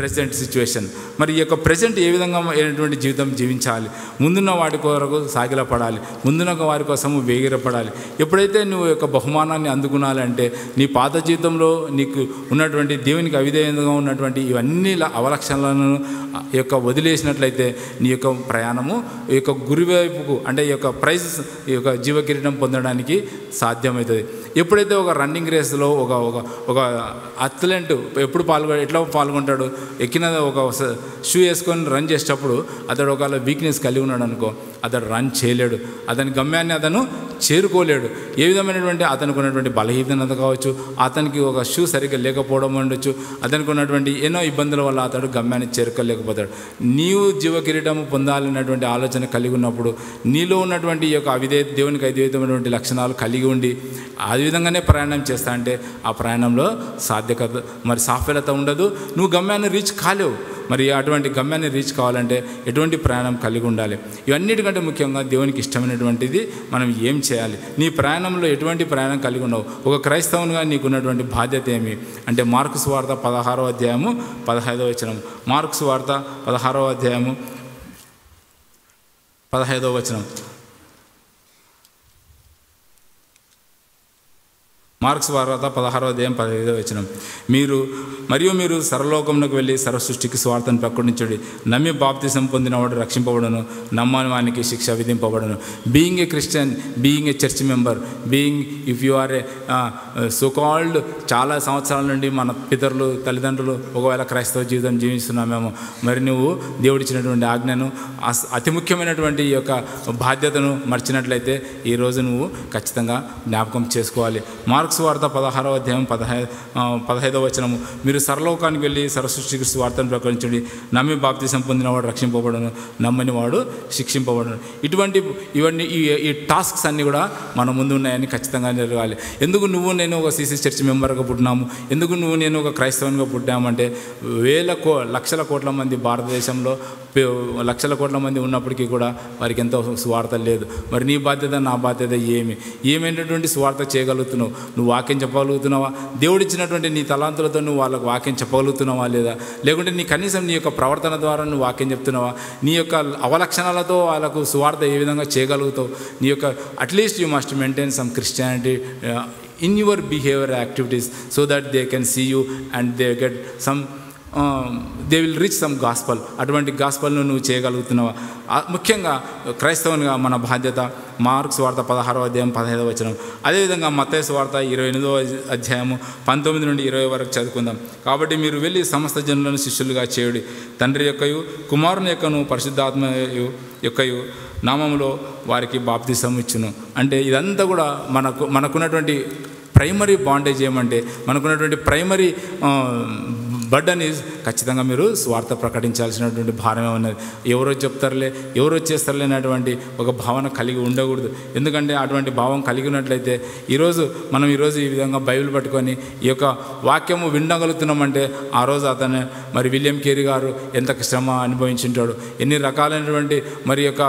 ప్రజెంట్ సిచ్యువేషన్. మరి ఈ యొక్క ప్రజెంట్ ఏ విధంగా అయినటువంటి జీవితం జీవించాలి, ముందున్న వాటి కొరకు సాగిలపడాలి, ముందున్న వారి కోసము వేగిరపడాలి. ఎప్పుడైతే నువ్వు యొక్క బహుమానాన్ని అందుకునాలంటే నీ పాత జీవితంలో నీకు ఉన్నటువంటి దేవునికి అవిధేయంగా ఉన్నటువంటి ఇవన్నీ అవలక్షణలను ఈ యొక్క వదిలేసినట్లయితే నీ యొక్క ప్రయాణము ఈ యొక్క గురి వైపుకు అంటే ఈ యొక్క ప్రైజ్ ఈ యొక్క జీవ కిరీటం పొందడానికి సాధ్యమవుతుంది. ఎప్పుడైతే ఒక రన్నింగ్ రేస్లో ఒక అథ్లెట్ ఎప్పుడు ఎట్లా పాల్గొంటాడు, ఎక్కిన ఒక షూ వేసుకొని రన్ చేసేటప్పుడు అతడు ఒకవేళ వీక్నెస్ కలిగి ఉన్నాడు అనుకో, అతడు రన్ చేయలేడు, అతని గమ్యాన్ని అతను చేరుకోలేడు. ఏ విధమైనటువంటి అతనికి ఉన్నటువంటి బలహీనత కావచ్చు, అతనికి ఒక షూ సరిగ్గా లేకపోవడం ఉండొచ్చు, అతనికి ఉన్నటువంటి ఎన్నో ఇబ్బందుల వల్ల అతడు గమ్యాన్ని చేరుకోలేకపోతాడు. నీవు జీవ కిరీటము పొందాలన్నటువంటి ఆలోచన కలిగి ఉన్నప్పుడు నీలో ఉన్నటువంటి ఈ యొక్క దేవునికి అవిధేయమైనటువంటి లక్షణాలు కలిగి ఉండి ఆ విధంగానే ప్రయాణం చేస్తా అంటే ఆ ప్రయాణంలో సాఫల్యత ఉండదు, నువ్వు గమ్యాన్ని రీచ్ కాలేవు. మరి అటువంటి గమ్యాన్ని రీచ్ కావాలంటే ఎటువంటి ప్రయాణం కలిగి ఉండాలి. ఇవన్నిటికంటే ముఖ్యంగా దేవునికి ఇష్టమైనటువంటిది మనం ఏం చేయాలి, నీ ప్రయాణంలో ఎటువంటి ప్రయాణం కలిగి ఉన్నావు. ఒక క్రైస్తవునిగా నీకున్నటువంటి బాధ్యత ఏమి అంటే మార్కు సువార్త 16వ అధ్యాయము 15వ వచనం. మార్కు సువార్త 16వ అధ్యాయము 15వ వచనం. మార్క్స్ వార్త 16వ అధ్యాయం 15వ వచనం. మీరు సర్వలోకమునకు వెళ్ళి సర్వ సృష్టికి స్వార్థను ప్రకటించండి. నమ్మి బాప్తిసం పొందినవాడు రక్షింపబడను, నమ్మని వానికి శిక్ష విధింపబడను. Being a Christian, being a church member, being if you are a so called చాలా సంవత్సరాల నుండి మన పితరులు తల్లిదండ్రులు ఒకవేళ క్రైస్తవ జీవితం జీవిస్తున్నామేమో, మరి నువ్వు దేవుడిచ్చినటువంటి ఆజ్ఞను అతి ముఖ్యమైనటువంటి ఈ యొక్క బాధ్యతను మర్చినట్లయితే ఈరోజు నువ్వు ఖచ్చితంగా జ్ఞాపకం చేసుకోవాలి. మార్క్స్ వార్త 16వ అధ్యాయం 15వ వచనము. మీరు సర్వలోకానికి వెళ్ళి సర్వసృష్టికి వార్తను ప్రకటించండి. నమ్మి బాప్తిసం పొందినవాడు రక్షింపబడను, నమ్మని వాడు శిక్షింపబడను. ఇవన్నీ ఈ టాస్క్స్ అన్నీ కూడా మన ముందు ఉన్నాయని ఖచ్చితంగా జరగాలి. ఎందుకు నువ్వు నేను ఒక సీసీ చర్చ్ మెంబర్గా పుట్టినాము, ఎందుకు నువ్వు నేను ఒక క్రైస్తవునిగా పుట్టామంటే లక్షల కోట్ల మంది భారతదేశంలో లక్షల కోట్ల మంది ఉన్నప్పటికీ కూడా వారికి ఎంతో స్వార్థ లేదు. మరి నీ బాధ్యత నా బాధ్యత ఏమైనటువంటి స్వార్థ చేయగలుగుతున్నావు? నువ్వు వాక్యం చెప్పగలుగుతున్నావా? దేవుడిచ్చినటువంటి నీ తలాంతులతో నువ్వు వాళ్ళకు వాక్యం చెప్పగలుగుతున్నావా లేదా? లేకుంటే నీ కనీసం నీ యొక్క ప్రవర్తన ద్వారా నువ్వు వాక్యం చెప్తున్నావా? నీ యొక్క అవలక్షణాలతో వాళ్ళకు స్వార్థ ఏ విధంగా చేయగలుగుతావు? నీ యొక్క at least you must maintain some Christianity in your behavior activities so that they can see you and they get some they will reach some gospel. అటువంటి గాస్పల్ను నువ్వు చేయగలుగుతున్నావా? ముఖ్యంగా క్రైస్తవునిగా మన బాధ్యత. మార్క్స్ వార్త 16వ అధ్యాయం 15వ వచనం. అదేవిధంగా మత్తయి సువార్త 28వ అధ్యాయము 19 నుండి 20 వరకు చదువుకుందాం. కాబట్టి మీరు వెళ్ళి సమస్త జనులను శిష్యులుగా చేయుడి, తండ్రి యొక్కయు కుమారుని యొక్కను పరిశుద్ధాత్మ యొక్కయు నామములో వారికి బాప్తిసం ఇచ్చును. అంటే ఇదంతా కూడా మనకున్నటువంటి ప్రైమరీ బాండేజ్ ఏమంటే, మనకున్నటువంటి ప్రైమరీ బర్డన్ ఈజ్ ఖచ్చితంగా మీరు స్వార్థ ప్రకటించాల్సినటువంటి భారమే ఉన్నది. ఎవరో చెప్తారులే, ఎవరో చేస్తారులే అనేటువంటి ఒక భావన కలిగి ఉండకూడదు. ఎందుకంటే అటువంటి భావం కలిగి ఉన్నట్లయితే ఈరోజు ఈ విధంగా బైబిల్ పట్టుకొని ఈ యొక్క వాక్యము వినగలుగుతున్నామంటే ఆ రోజు అతను మరి విలియం కేరీ గారు ఎంత శ్రమ అనుభవించుంటాడు, ఎన్ని రకాలైనటువంటి మరి యొక్క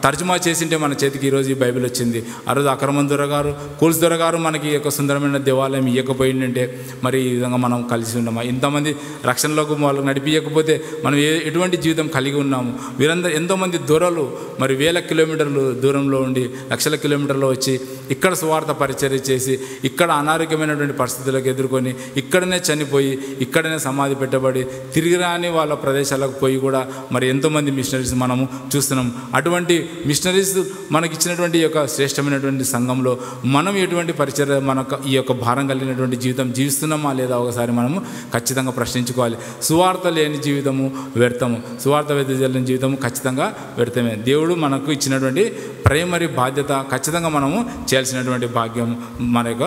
తర్జుమా చేసింటే మన చేతికి ఈరోజు ఈ బైబిల్ వచ్చింది. ఆ రోజు అక్రమం దొరగారు, కోల్స్ దొరగారు మనకి ఈ యొక్క సుందరమైన దేవాలయం ఇవ్వకపోయిందంటే మరి ఈ విధంగా మనం కలిసి ఉన్నామా? ఇంతమంది రక్షణలోకి వాళ్ళకు నడిపించకపోతే మనం ఎటువంటి జీవితం కలిగి ఉన్నాము? వీరందరూ ఎంతోమంది దూరాలు మరి వేల కిలోమీటర్లు దూరంలో ఉండి లక్షల కిలోమీటర్లు వచ్చి ఇక్కడ స్వార్థ పరిచర్య చేసి ఇక్కడ అనారోగ్యమైనటువంటి పరిస్థితులకు ఎదుర్కొని ఇక్కడనే చనిపోయి ఇక్కడనే సమాధి పెట్టబడి తిరిగి రాని వాళ్ళ ప్రదేశాలకు పోయి కూడా మరి ఎంతోమంది మిషనరీస్ మనము చూస్తున్నాం. అటువంటి మిషనరీస్ మనకి ఇచ్చినటువంటి ఈ యొక్క శ్రేష్టమైనటువంటి సంఘంలో మనం ఎటువంటి పరిచర్య మనకు ఈ యొక్క భారం కలిగినటువంటి జీవితం జీవిస్తున్నామా లేదా ఒకసారి మనము ఖచ్చితంగా ప్రశ్నించుకోవాలి. సువార్త లేని జీవితము వ్యర్థము, సువార్త వెదజల్లిన జీవితము ఖచ్చితంగా వ్యర్థమే. దేవుడు మనకు ఇచ్చినటువంటి ప్రైమరీ బాధ్యత ఖచ్చితంగా మనము చేయాల్సినటువంటి భాగ్యం మన యొక్క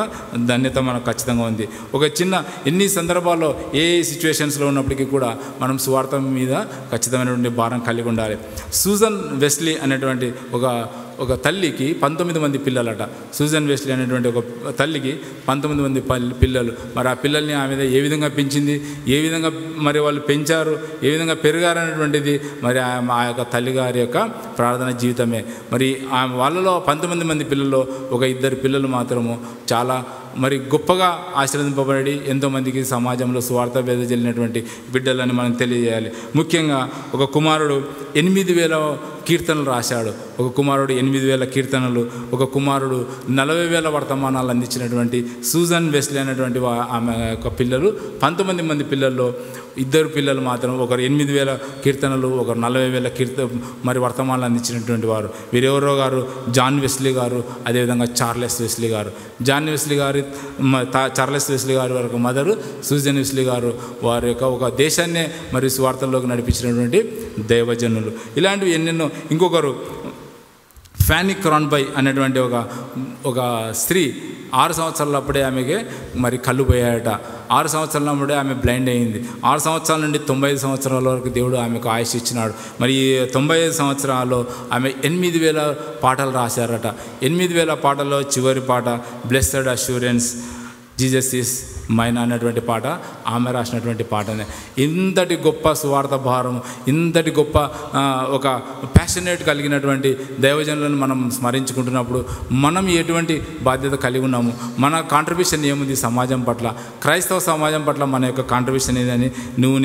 ధన్యత మనకు ఖచ్చితంగా ఉంది. ఒక చిన్న ఎన్ని సందర్భాల్లో ఏ సిచ్యువేషన్స్లో ఉన్నప్పటికీ కూడా మనం సువార్త మీద ఖచ్చితమైనటువంటి భారం కలిగి ఉండాలి. సూజన్ వెస్లీ అనేటువంటి ఒక తల్లికి 19 మంది పిల్లలట. సూజన్ వెస్లీ అనేటువంటి ఒక తల్లికి 19 మంది పిల్లలు. మరి ఆ పిల్లల్ని ఆమె ఏ విధంగా పెంచింది, ఏ విధంగా మరి వాళ్ళు పెంచారు, ఏ విధంగా పెరిగారనేటువంటిది మరి ఆ యొక్క తల్లిగారి యొక్క ప్రార్థన జీవితమే. మరి వాళ్ళలో 19 మంది పిల్లల్లో ఒక 2 పిల్లలు మాత్రము చాలా మరి గొప్పగా ఆశీర్వదింపబడి ఎంతోమందికి సమాజంలో సువార్త వెదజల్లినటువంటి బిడ్డలని మనం తెలియజేయాలి. ముఖ్యంగా ఒక కుమారుడు 8,000 కీర్తనలు రాశాడు. ఒక కుమారుడు 8,000 కీర్తనలు, ఒక కుమారుడు 40,000 వర్తమానాలు అందించినటువంటి సూజన్ వెస్లీ అనేటువంటి ఆమె యొక్క పిల్లలు 19 మంది పిల్లల్లో 2 పిల్లలు మాత్రం, ఒకరు 8,000 కీర్తనలు, ఒకరు 40,000 మరి వర్తమానాలు అందించినటువంటి వారు. వీరెవరో గారు జాన్ వెస్లీ గారు, అదేవిధంగా చార్లెస్ వెస్లీ గారు. జాన్ వెస్లీ గారు, చార్లెస్ వెస్లీ గారు వారి మదరు సూజన్ వెస్లీ గారు వారి యొక్క ఒక దేశాన్నే మరి స్వార్థంలోకి నడిపించినటువంటి దైవజనులు. ఇలాంటివి ఎన్నెన్నో. ఇంకొకరు ఫ్యానీ క్రాన్బై అనేటువంటి ఒక స్త్రీ 6 సంవత్సరాలప్పుడే ఆమెకి మరి కళ్ళు పోయాయట. 6 సంవత్సరాలప్పుడే ఆమె బ్లైండ్ అయింది. 6 సంవత్సరాల నుండి 95 సంవత్సరాల వరకు దేవుడు ఆమెకు ఆయుష్ ఇచ్చినాడు. మరి ఈ 95 సంవత్సరాల్లో ఆమె 8,000 పాటలు రాశారట. 8,000 పాటల్లో చివరి పాట blessed assurance Jesus is mine అనేటువంటి పాట ఆమె రాసినటువంటి పాటనే. ఇంతటి గొప్ప సువార్త భారం, ఇంతటి గొప్ప ఒక ప్యాషనేట్ కలిగినటువంటి దైవజనులను మనం స్మరించుకుంటున్నప్పుడు మనం ఎటువంటి బాధ్యత కలిగి ఉన్నాము, మన కాంట్రిబ్యూషన్ ఏముంది సమాజం పట్ల, క్రైస్తవ సమాజం పట్ల మన యొక్క కాంట్రిబ్యూషన్ ఏదని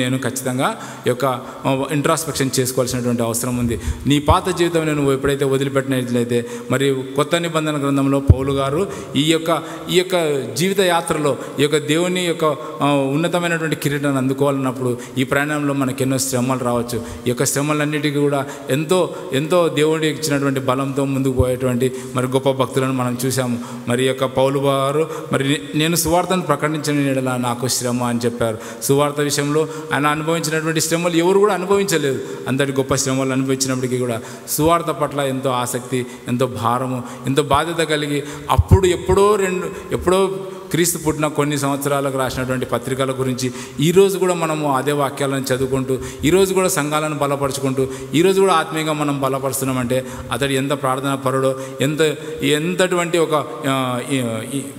నేను ఖచ్చితంగా యొక్క ఇంట్రాస్పెక్షన్ చేసుకోవాల్సినటువంటి అవసరం ఉంది. నీ పాత జీవితం నువ్వు ఎప్పుడైతే వదిలిపెట్టినట్లయితే, మరి కొత్త నిబంధన గ్రంథంలో పౌలు గారు ఈ యొక్క జీవిత యాత్రలో ఈ యొక్క దేవుని యొక్క ఉన్నతమైనటువంటి కిరీటాన్ని అందుకోవాలన్నప్పుడు ఈ ప్రయాణంలో మనకు ఎన్నో శ్రమలు రావచ్చు. ఈ యొక్క శ్రమలన్నిటికీ కూడా ఎంతో దేవుడి ఇచ్చినటువంటి బలంతో ముందుకు పోయేటువంటి మరి గొప్ప భక్తులను మనం చూసాము. మరి యొక్క పౌలు గారు మరి నేను సువార్తను ప్రకటించిన యెడల నాకు శ్రమ అని చెప్పారు. సువార్త విషయంలో ఆయన అనుభవించినటువంటి శ్రమలు ఎవరు కూడా అనుభవించలేదు. అంతటి గొప్ప శ్రమలు అనుభవించినప్పటికీ కూడా సువార్త పట్ల ఎంతో ఆసక్తి, ఎంతో భారము, ఎంతో బాధ్యత కలిగి అప్పుడు ఎప్పుడో క్రీస్తు పుట్టిన కొన్ని సంవత్సరాలకు రాసినటువంటి పత్రికల గురించి ఈరోజు కూడా మనము అదే వాక్యాలను చదువుకుంటూ, ఈరోజు కూడా సంఘాలను బలపరుచుకుంటూ, ఈరోజు కూడా ఆత్మీయంగా మనం బలపరుస్తున్నామంటే అతడు ఎంత ప్రార్థన పరుడో, ఎంతటువంటి ఒక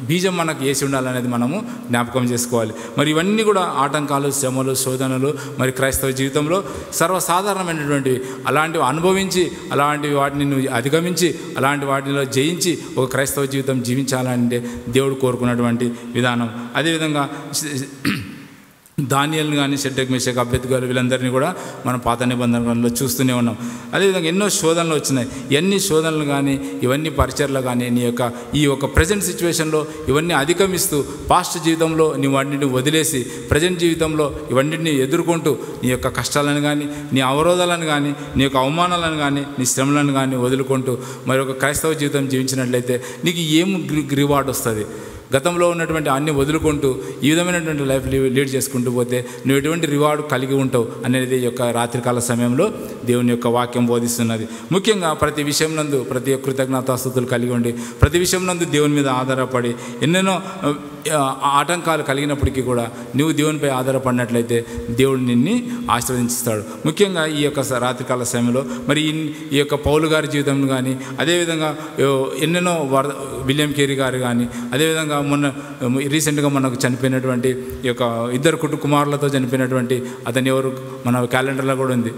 బీజం మనకు వేసి ఉండాలనేది మనము జ్ఞాపకం చేసుకోవాలి. మరి ఇవన్నీ కూడా ఆటంకాలు, శ్రమలు, శోధనలు మరి క్రైస్తవ జీవితంలో సర్వసాధారణమైనటువంటివి. అలాంటివి అనుభవించి, అలాంటి వాటిని నువ్వు అధిగమించి, అలాంటి వాటిలో జయించి ఒక క్రైస్తవ జీవితం జీవించాలంటే దేవుడు కోరుకున్నటువంటి విధానం. అదేవిధంగా దానియేలును కానీ, షడ్రక్ మేషక్ అబేద్నెగో వీళ్ళందరినీ కూడా మనం పాత నిబంధనలో చూస్తూనే ఉన్నాం. అదేవిధంగా ఎన్నో శోధనలు వచ్చినాయి. ఎన్ని శోధనలు కానీ, ఇవన్నీ పరిచర్లు కానీ, ఈ యొక్క ప్రజెంట్ సిచ్యువేషన్లో ఇవన్నీ అధిగమిస్తూ పాస్ట్ జీవితంలో నీ వాటిని వదిలేసి ప్రజెంట్ జీవితంలో ఇవన్నిటిని ఎదుర్కొంటూ నీ యొక్క కష్టాలను కానీ, నీ అవరోధాలను కానీ, నీ యొక్క అవమానాలను కానీ, నీ శ్రమలను కానీ వదులుకుంటూ మరి ఒక క్రైస్తవ జీవితం జీవించినట్లయితే నీకు ఏం రివార్డ్ వస్తుంది? గతంలో ఉన్నటువంటి అన్ని వదులుకుంటూ ఈ విధమైనటువంటి లైఫ్ లీడ్ చేసుకుంటూ పోతే నువ్వు ఎటువంటి రివార్డ్ కలిగి ఉంటావు అనేది ఈ యొక్క రాత్రికాల సమయంలో దేవుని యొక్క వాక్యం బోధిస్తున్నది. ముఖ్యంగా ప్రతి విషయం నందు ప్రతి కృతజ్ఞతాస్తుతులు కలిగి ఉండి, ప్రతి విషయం నందు దేవుని మీద ఆధారపడి ఎన్నెన్నో ఆటంకాలు కలిగినప్పటికీ కూడా నువ్వు దేవునిపై ఆధారపడినట్లయితే దేవుడు నిన్ను ఆశీర్వదిస్తాడు. ముఖ్యంగా ఈ యొక్క రాత్రికాల సమయంలో మరి ఈ యొక్క పౌలు గారి జీవితం కానీ, అదేవిధంగా ఎన్నెన్నో విలియం కేరీ గారు కానీ, అదేవిధంగా మొన్న రీసెంట్గా మనకు చనిపోయినటువంటి ఈ యొక్క 2 కుమారులతో చనిపోయినటువంటి అతని ఎవరు మన క్యాలెండర్లో కూడా ఉంది,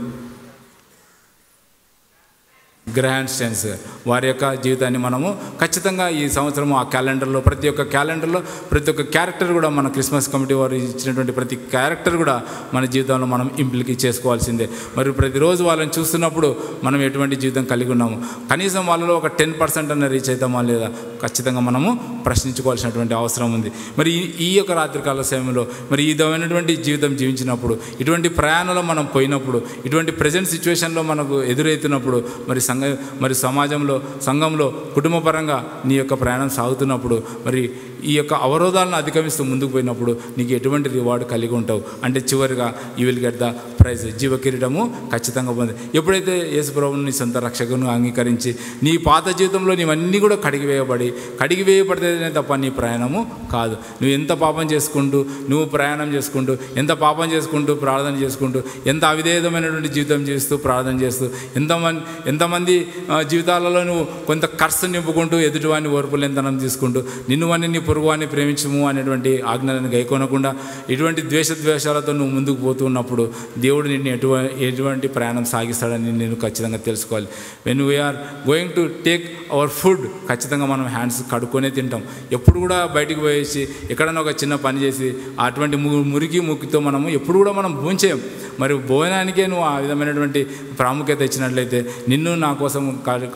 గ్రాండ్ స్టెన్స్ వారి యొక్క జీవితాన్ని మనము ఖచ్చితంగా ఈ సంవత్సరం ఆ క్యాలెండర్లో ప్రతి ఒక్క క్యారెక్టర్ కూడా మన క్రిస్మస్ కమిటీ వారు ఇచ్చినటువంటి ప్రతి క్యారెక్టర్ కూడా మన జీవితంలో మనం ఇంప్లికేట్ చేసుకోవాల్సిందే. మరి ప్రతిరోజు వాళ్ళని చూస్తున్నప్పుడు మనం ఎటువంటి జీవితం కలిగి ఉన్నాము, కనీసం వాళ్ళలో ఒక 10% అన్న రీచ్ అవుతామా లేదా ఖచ్చితంగా మనము ప్రశ్నించుకోవాల్సినటువంటి అవసరం ఉంది. మరి ఈ యొక్క రాత్రికాల సమయంలో మరి ఈ విధమైనటువంటి జీవితం జీవించినప్పుడు, ఇటువంటి ప్రయాణంలో మనం పోయినప్పుడు, ఇటువంటి ప్రజెంట్ సిచ్యువేషన్లో మనకు ఎదురవుతున్నప్పుడు, మరి సమాజంలో, సంఘంలో, కుటుంబపరంగా నీ యొక్క ప్రయాణం సాగుతున్నప్పుడు, మరి ఈ యొక్క అవరోధాలను అధిగమిస్తూ ముందుకు పోయినప్పుడు నీకు ఎటువంటి రివార్డ్ కలిగి ఉంటావు అంటే చివరిగా you will get the prize, జీవ కిరీటము ఖచ్చితంగా పొంది. ఎప్పుడైతే యేసు ప్రభువుని నీ సొంత రక్షకును అంగీకరించి నీ పాత జీవితంలో నీవన్నీ కూడా కడిగివేయబడితేనే తప్ప నీ ప్రయాణము కాదు. నువ్వు ఎంత పాపం చేసుకుంటూ నువ్వు ప్రయాణం చేసుకుంటూ, ఎంత పాపం చేసుకుంటూ ప్రార్థన చేసుకుంటూ, ఎంత అవిధేయమైనటువంటి జీవితం చేస్తూ ప్రార్థన చేస్తూ, ఎంతమంది కొంతమంది జీవితాలలో నువ్వు కొంత ఖర్చు నింపుకుంటూ ఎదుటివాడిని ఓర్పులేనితనం తీసుకుంటూ నిన్నువాన్ని నీ పొరుగువాన్ని ప్రేమించము అనేటువంటి ఆజ్ఞలను గైకొనకుండా ఇటువంటి ద్వేషాలతో నువ్వు ముందుకు పోతూ ఉన్నప్పుడు దేవుడు నిన్ను ఎటువంటి ప్రయాణం సాగిస్తాడని నేను ఖచ్చితంగా తెలుసుకోవాలి. When we are going to take our food ఖచ్చితంగా మనం హ్యాండ్స్ కడుక్కొనే తింటాం. ఎప్పుడు కూడా బయటికి పోయేసి ఎక్కడైనా ఒక చిన్న పని చేసి అటువంటి మురికితో మనము ఎప్పుడు కూడా మనం భోంచేయం. మరి భోజనానికే నువ్వు ఆ విధమైనటువంటి ప్రాముఖ్యత ఇచ్చినట్లయితే నిన్ను నా కోసం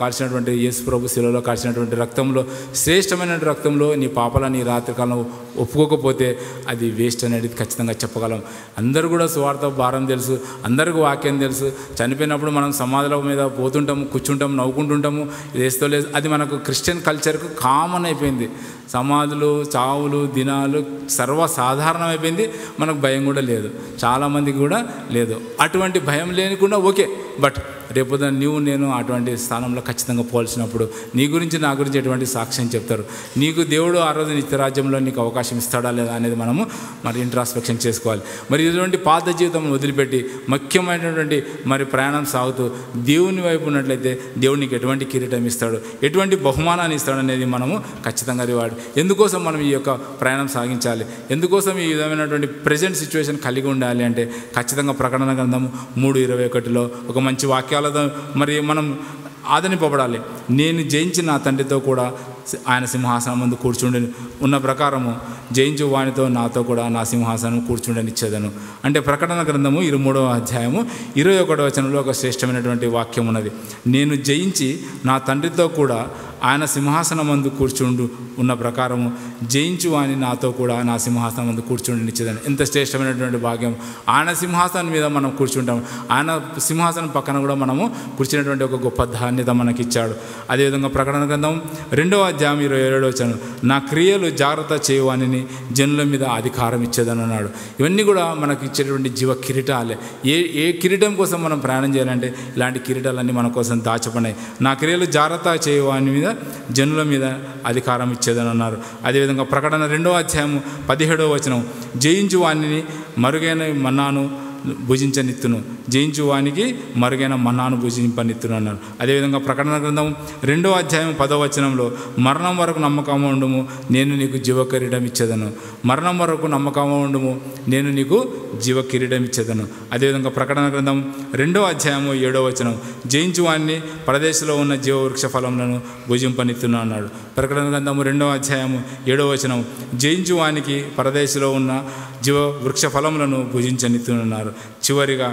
కాల్చినటువంటి యేసు ప్రభు శిలువలో కాల్చినటువంటి రక్తంలో శ్రేష్టమైన రక్తంలో నీ పాపాలని నీ రాత్రికాలం ఒప్పుకోకపోతే అది వేస్ట్ అనేది ఖచ్చితంగా చెప్పగలం. అందరూ కూడా సువార్త భారం తెలుసు, అందరికీ వాక్యం తెలుసు. చనిపోయినప్పుడు మనం సమాధుల మీద పోతుంటాము, కూర్చుంటాము, నవ్వుకుంటుంటాము. వేస్తూ లేదు, అది మనకు క్రిస్టియన్ కల్చర్కు కామన్ అయిపోయింది. సమాధులు, చావులు, దినాలు సర్వసాధారణం అయిపోయింది. మనకు భయం కూడా లేదు, చాలామందికి కూడా లేదు. అటువంటి భయం లేకుండా ఓకే, బట్ రేపు నువ్వు నేను అటువంటి స్థానంలో ఖచ్చితంగా పోల్చినప్పుడు నీ గురించి నా గురించి ఎటువంటి సాక్ష్యం చెప్తారు, నీకు దేవుడు ఆ రోజు నిత్యరాజ్యంలో నీకు అవకాశం ఇస్తాడా లేదా అనేది మనము మరి ఇంట్రాస్పెక్షన్ చేసుకోవాలి. మరి ఇటువంటి పాత జీవితం వదిలిపెట్టి ముఖ్యమైనటువంటి మరి ప్రయాణం సాగుతూ దేవుని వైపు ఉన్నట్లయితే దేవుడు నీకు ఎటువంటి కిరీటం ఇస్తాడు, ఎటువంటి బహుమానాన్ని ఇస్తాడు అనేది మనము ఖచ్చితంగా రివార్డ్. ఎందుకోసం మనం ఈ యొక్క ప్రయాణం సాగించాలి, ఎందుకోసం ఈ విధమైనటువంటి ప్రజెంట్ సిచ్యువేషన్ కలిగి ఉండాలి అంటే ఖచ్చితంగా ప్రకటన గ్రంథం 3:21లో ఒక మంచి వాక్యాలతో మరి మనం ఆదరింపబడాలి. నేను జయించి నా తండ్రితో కూడా ఆయన సింహాసనం ముందు కూర్చుండని ఉన్న ప్రకారము జయించు వానితో నాతో కూడా నా సింహాసనం కూర్చుండనిచ్చేదను అంటే ప్రకటన గ్రంథము 23వ అధ్యాయము 21వ వచనంలో ఒక శ్రేష్టమైనటువంటి వాక్యం ఉన్నది. నేను జయించి నా తండ్రితో కూడా ఆయన సింహాసనం ముందు కూర్చుండు ఉన్న ప్రకారము జయించు వాని నాతో కూడా నా సింహాసనం ముందు కూర్చుండనిచ్చేదని. ఎంత శ్రేష్టమైనటువంటి భాగ్యం. ఆయన సింహాసనం మీద మనం కూర్చుంటాం, ఆయన సింహాసనం పక్కన కూడా మనము కూర్చునేటువంటి ఒక గొప్ప ధాన్యత మనకి ఇచ్చాడు. అదేవిధంగా ప్రకటన గ్రంథం 2వ అధ్యాయం 27వ వచనం నా క్రియలు జాగ్రత్త చేయవాని జనుల మీద అధికారం ఇచ్చేదని అన్నాడు. ఇవన్నీ కూడా మనకి ఇచ్చేటువంటి జీవ కిరీటాలే. ఏ కిరీటం కోసం మనం ప్రయాణం చేయాలంటే ఇలాంటి కిరీటాలన్నీ మన కోసం దాచపడినాయి. నా క్రియలు జాగ్రత్త చేయవాని మీద జనుల మీద అధికారం ఇచ్చేదని అన్నారు. అదేవిధంగా ప్రకటన 2వ అధ్యాయం 17వ వచనం జయించు వాణిని మరుగైన మన్నాను భుజించనిత్తును, జయించు వానికి మరుగైన మన్నాను భుజింపనిత్తును అన్నారు. అదేవిధంగా ప్రకటన గ్రంథం 2వ అధ్యాయం 10వ వచనంలో మరణం వరకు నమ్మకము ఉండుము నేను నీకు జీవ కిరీటం ఇచ్చేదను, మరణం వరకు నమ్మకము ఉండుము నేను నీకు జీవ కిరీటం ఇచ్చేదను. అదేవిధంగా ప్రకటన గ్రంథం 2వ అధ్యాయము 7వ వచనం జయించు వాణ్ణి పరదేశంలో ఉన్న జీవ వృక్ష ఫలములను భుజింపనిత్తును అన్నాడు. ప్రకటన గ్రంథము 2వ అధ్యాయము 7వ వచనం జయించు వానికి పరదేశంలో ఉన్న జీవ వృక్ష ఫలములను భుజించనిత్తున్నారు. చివరిగా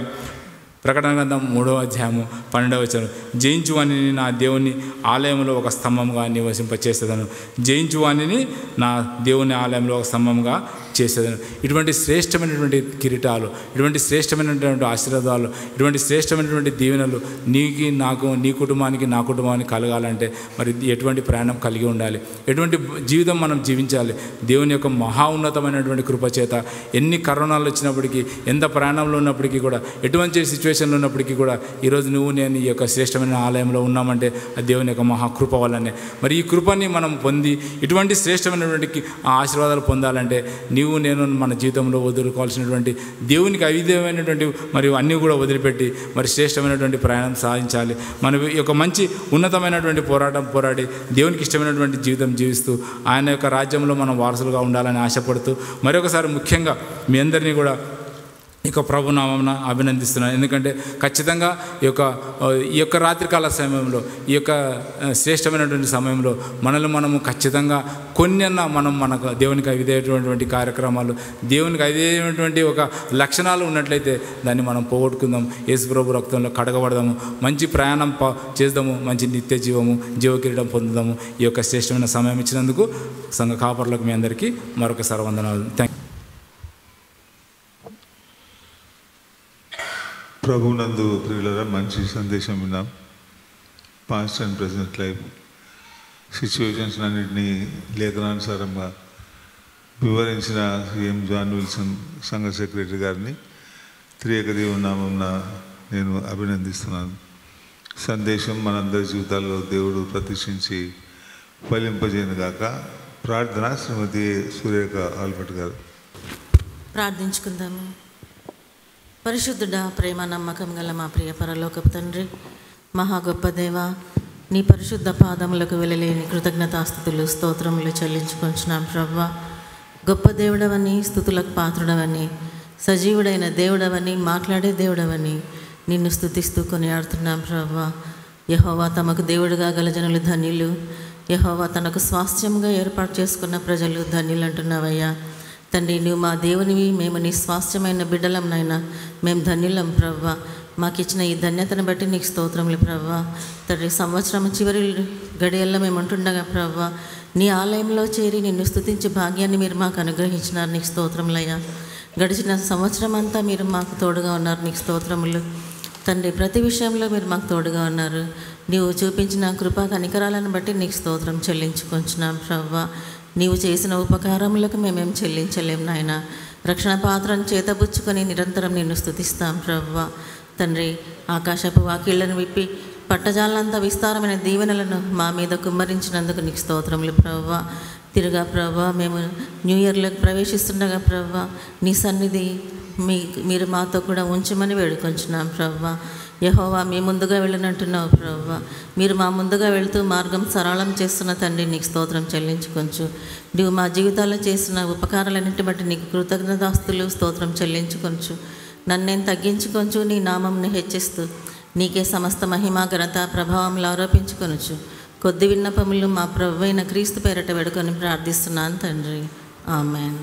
ప్రకటన గ్రంథం 3వ అధ్యాయము 12వ వచనం జయించు వాణిని నా దేవుని ఆలయంలో ఒక స్తంభంగా నివసింపచేసేదను, జయించు వాణిని నా దేవుని ఆలయంలో ఒక స్తంభంగా చేసేదను. ఇటువంటి శ్రేష్టమైనటువంటి కిరీటాలు, ఇటువంటి శ్రేష్టమైనటువంటి ఆశీర్వాదాలు, ఇటువంటి శ్రేష్టమైనటువంటి దీవెనలు నీకు నాకు నీ కుటుంబానికి నా కుటుంబానికి కలగాలంటే మరి ఎటువంటి ప్రయాణం కలిగి ఉండాలి, ఎటువంటి జీవితం మనం జీవించాలి. దేవుని యొక్క మహా ఉన్నతమైనటువంటి కృపచేత ఎన్ని కరోనాలు వచ్చినప్పటికీ, ఎంత ప్రయాణంలో ఉన్నప్పటికీ కూడా, ఎటువంటి సిచ్యువేషన్లో ఉన్నప్పటికీ కూడా ఈరోజు నువ్వు నేను ఈ యొక్క శ్రేష్టమైన ఆలయంలో ఉన్నామంటే అది దేవుని యొక్క మహాకృప వల్లనే. మరి ఈ కృపని మనం పొంది ఇటువంటి శ్రేష్టమైనటువంటి ఆశీర్వాదాలు పొందాలంటే నీవు నేను మన జీవితంలో వదులుకోవాల్సినటువంటి దేవునికి అవిధేయమైనటువంటి మరియు అన్నీ కూడా వదిలిపెట్టి మరి శ్రేష్టమైనటువంటి ప్రయాణం సాధించాలి. మన యొక్క మంచి ఉన్నతమైనటువంటి పోరాడి దేవునికి ఇష్టమైనటువంటి జీవితం జీవిస్తూ ఆయన యొక్క రాజ్యంలో మనం వారసులుగా ఉండాలని ఆశపడుతూ మరొకసారి ముఖ్యంగా మీ అందరినీ కూడా ఇక ప్రభునామమున అభినందిస్తున్నాను. ఎందుకంటే ఖచ్చితంగా ఈ యొక్క రాత్రికాల సమయంలో, ఈ యొక్క శ్రేష్టమైనటువంటి సమయంలో మనము ఖచ్చితంగా కొన్నన్నా మనం మనకు దేవునికి అవిధేయటువంటి కార్యక్రమాలు, దేవునికి అవిధేయమైనటువంటి ఒక లక్షణాలు ఉన్నట్లయితే దాన్ని మనం పోగొట్టుకుందాం. యేసు ప్రభు రక్తంలో కడగబడదాము, మంచి ప్రయాణం చేద్దాము, మంచి నిత్య జీవ కిరీటం పొందుదాము. ఈ యొక్క శ్రేష్టమైన సమయం ఇచ్చినందుకు సంఘ కాపరులకు మీ అందరికీ మరొకసారి వందనాలు. Thank you. ప్రభునందు ప్రియులరా, మంచి సందేశం విన్నాం. Past and present life situations అన్నింటినీ లేఖనానుసారంగా వివరించిన సీఎం జాన్ విల్సన్ సంఘ సెక్రటరీ గారిని త్రియేక దేవుని నామమున నేను అభినందిస్తున్నాను. సందేశం మనందరి జీవితాల్లో దేవుడు ప్రతిష్ఠించి ఫలింపజేయనుగాక. ప్రార్థన శ్రీమతి సురేఖ ఆల్బర్ట్ గారు. ప్రార్థించుకుందాము. పరిశుద్ధుడా, ప్రేమ నమ్మకం గల మా ప్రియ పరలోకపు తండ్రి, మహా గొప్ప దేవ, నీ పరిశుద్ధ పాదములకు వెళ్ళలేని కృతజ్ఞతాస్తుతులు స్తోత్రములు చెల్లించుకొంచున్నాం ప్రభువా. గొప్ప దేవుడవని, స్తుతులకు పాత్రుడవని, సజీవుడైన దేవుడవని, మాట్లాడే దేవుడవని నిన్ను స్తుతిస్తూ కొనియాడుతున్నాం ప్రభువా. యెహోవా తమకు దేవుడుగా గల జనులు ధన్యులు, యెహోవా తనకు స్వాస్థ్యంగా ఏర్పాటు చేసుకున్న ప్రజలు ధన్యులు అంటున్నావయ్యా. తండ్రి, నువ్వు మా దేవునివి, మేము నీ స్వాస్థ్యమైన బిడ్డలంనైనా మేము ధన్యులం ప్రభువా. మాకు ఇచ్చిన ఈ ధన్యతను బట్టి నీకు స్తోత్రములు ప్రభువా. తండ్రి, సంవత్సరం చివరి గడియల్లో మేము ఉంటుండగా ప్రభువా, నీ ఆలయంలో చేరి నిన్ను స్తుతించే భాగ్యాన్ని మీరు మాకు అనుగ్రహించినారు. నీకు స్తోత్రములయ్యా. గడిచిన సంవత్సరం అంతా మీరు మాకు తోడుగా ఉన్నారు. నీకు స్తోత్రములు తండ్రి. ప్రతి విషయంలో మీరు మాకు తోడుగా ఉన్నారు. నీవు చూపించిన కృపా కనికరాలను బట్టి నీకు స్తోత్రం చెల్లించుకొంచున్నాం ప్రభువా. నీవు చేసిన ఉపకారములకు మేమేం చెల్లించలేం నాయన. రక్షణ పాత్రను చేతబుచ్చుకొని నిరంతరం నిన్ను స్తుతిస్తాం ప్రభువా. తండ్రి, ఆకాశపు వాకిళ్లను విప్పి పట్టజాలంత విస్తారమైన దీవెనలను మా మీద కుమ్మరించినందుకు నీకు స్తోత్రములు ప్రభువా. తిరుగా ప్రభువా, మేము న్యూ ఇయర్లోకి ప్రవేశిస్తుండగా ప్రభువా, నీ సన్నిధి మీరు మాతో కూడా ఉంచమని వేడుకొంచున్నాం ప్రభువా. యెహోవా, మీ ముందుగా వెళ్ళనంటున్నావు ప్రభువా. మీరు మా ముందుగా వెళుతూ మార్గం సరళం చేస్తున్న తండ్రి, నీకు స్తోత్రం చెల్లించుకొంచు. నీవు మా జీవితాల్లో చేసిన ఉపకారాలన్నింటి బట్టి నీకు కృతజ్ఞతాస్తులు స్తోత్రం చెల్లించుకొంచు. నన్నేం తగ్గించుకొంచు, నీ నామంని హెచ్చిస్తూ నీకే సమస్త మహిమ ఘనత ప్రభావంలో ఆరోపించుకొనుచు కొద్ది విన్నపములు మా ప్రభువైన క్రీస్తు పేరట వేడుకొని ప్రార్థిస్తున్నాను తండ్రి. ఆమేన్.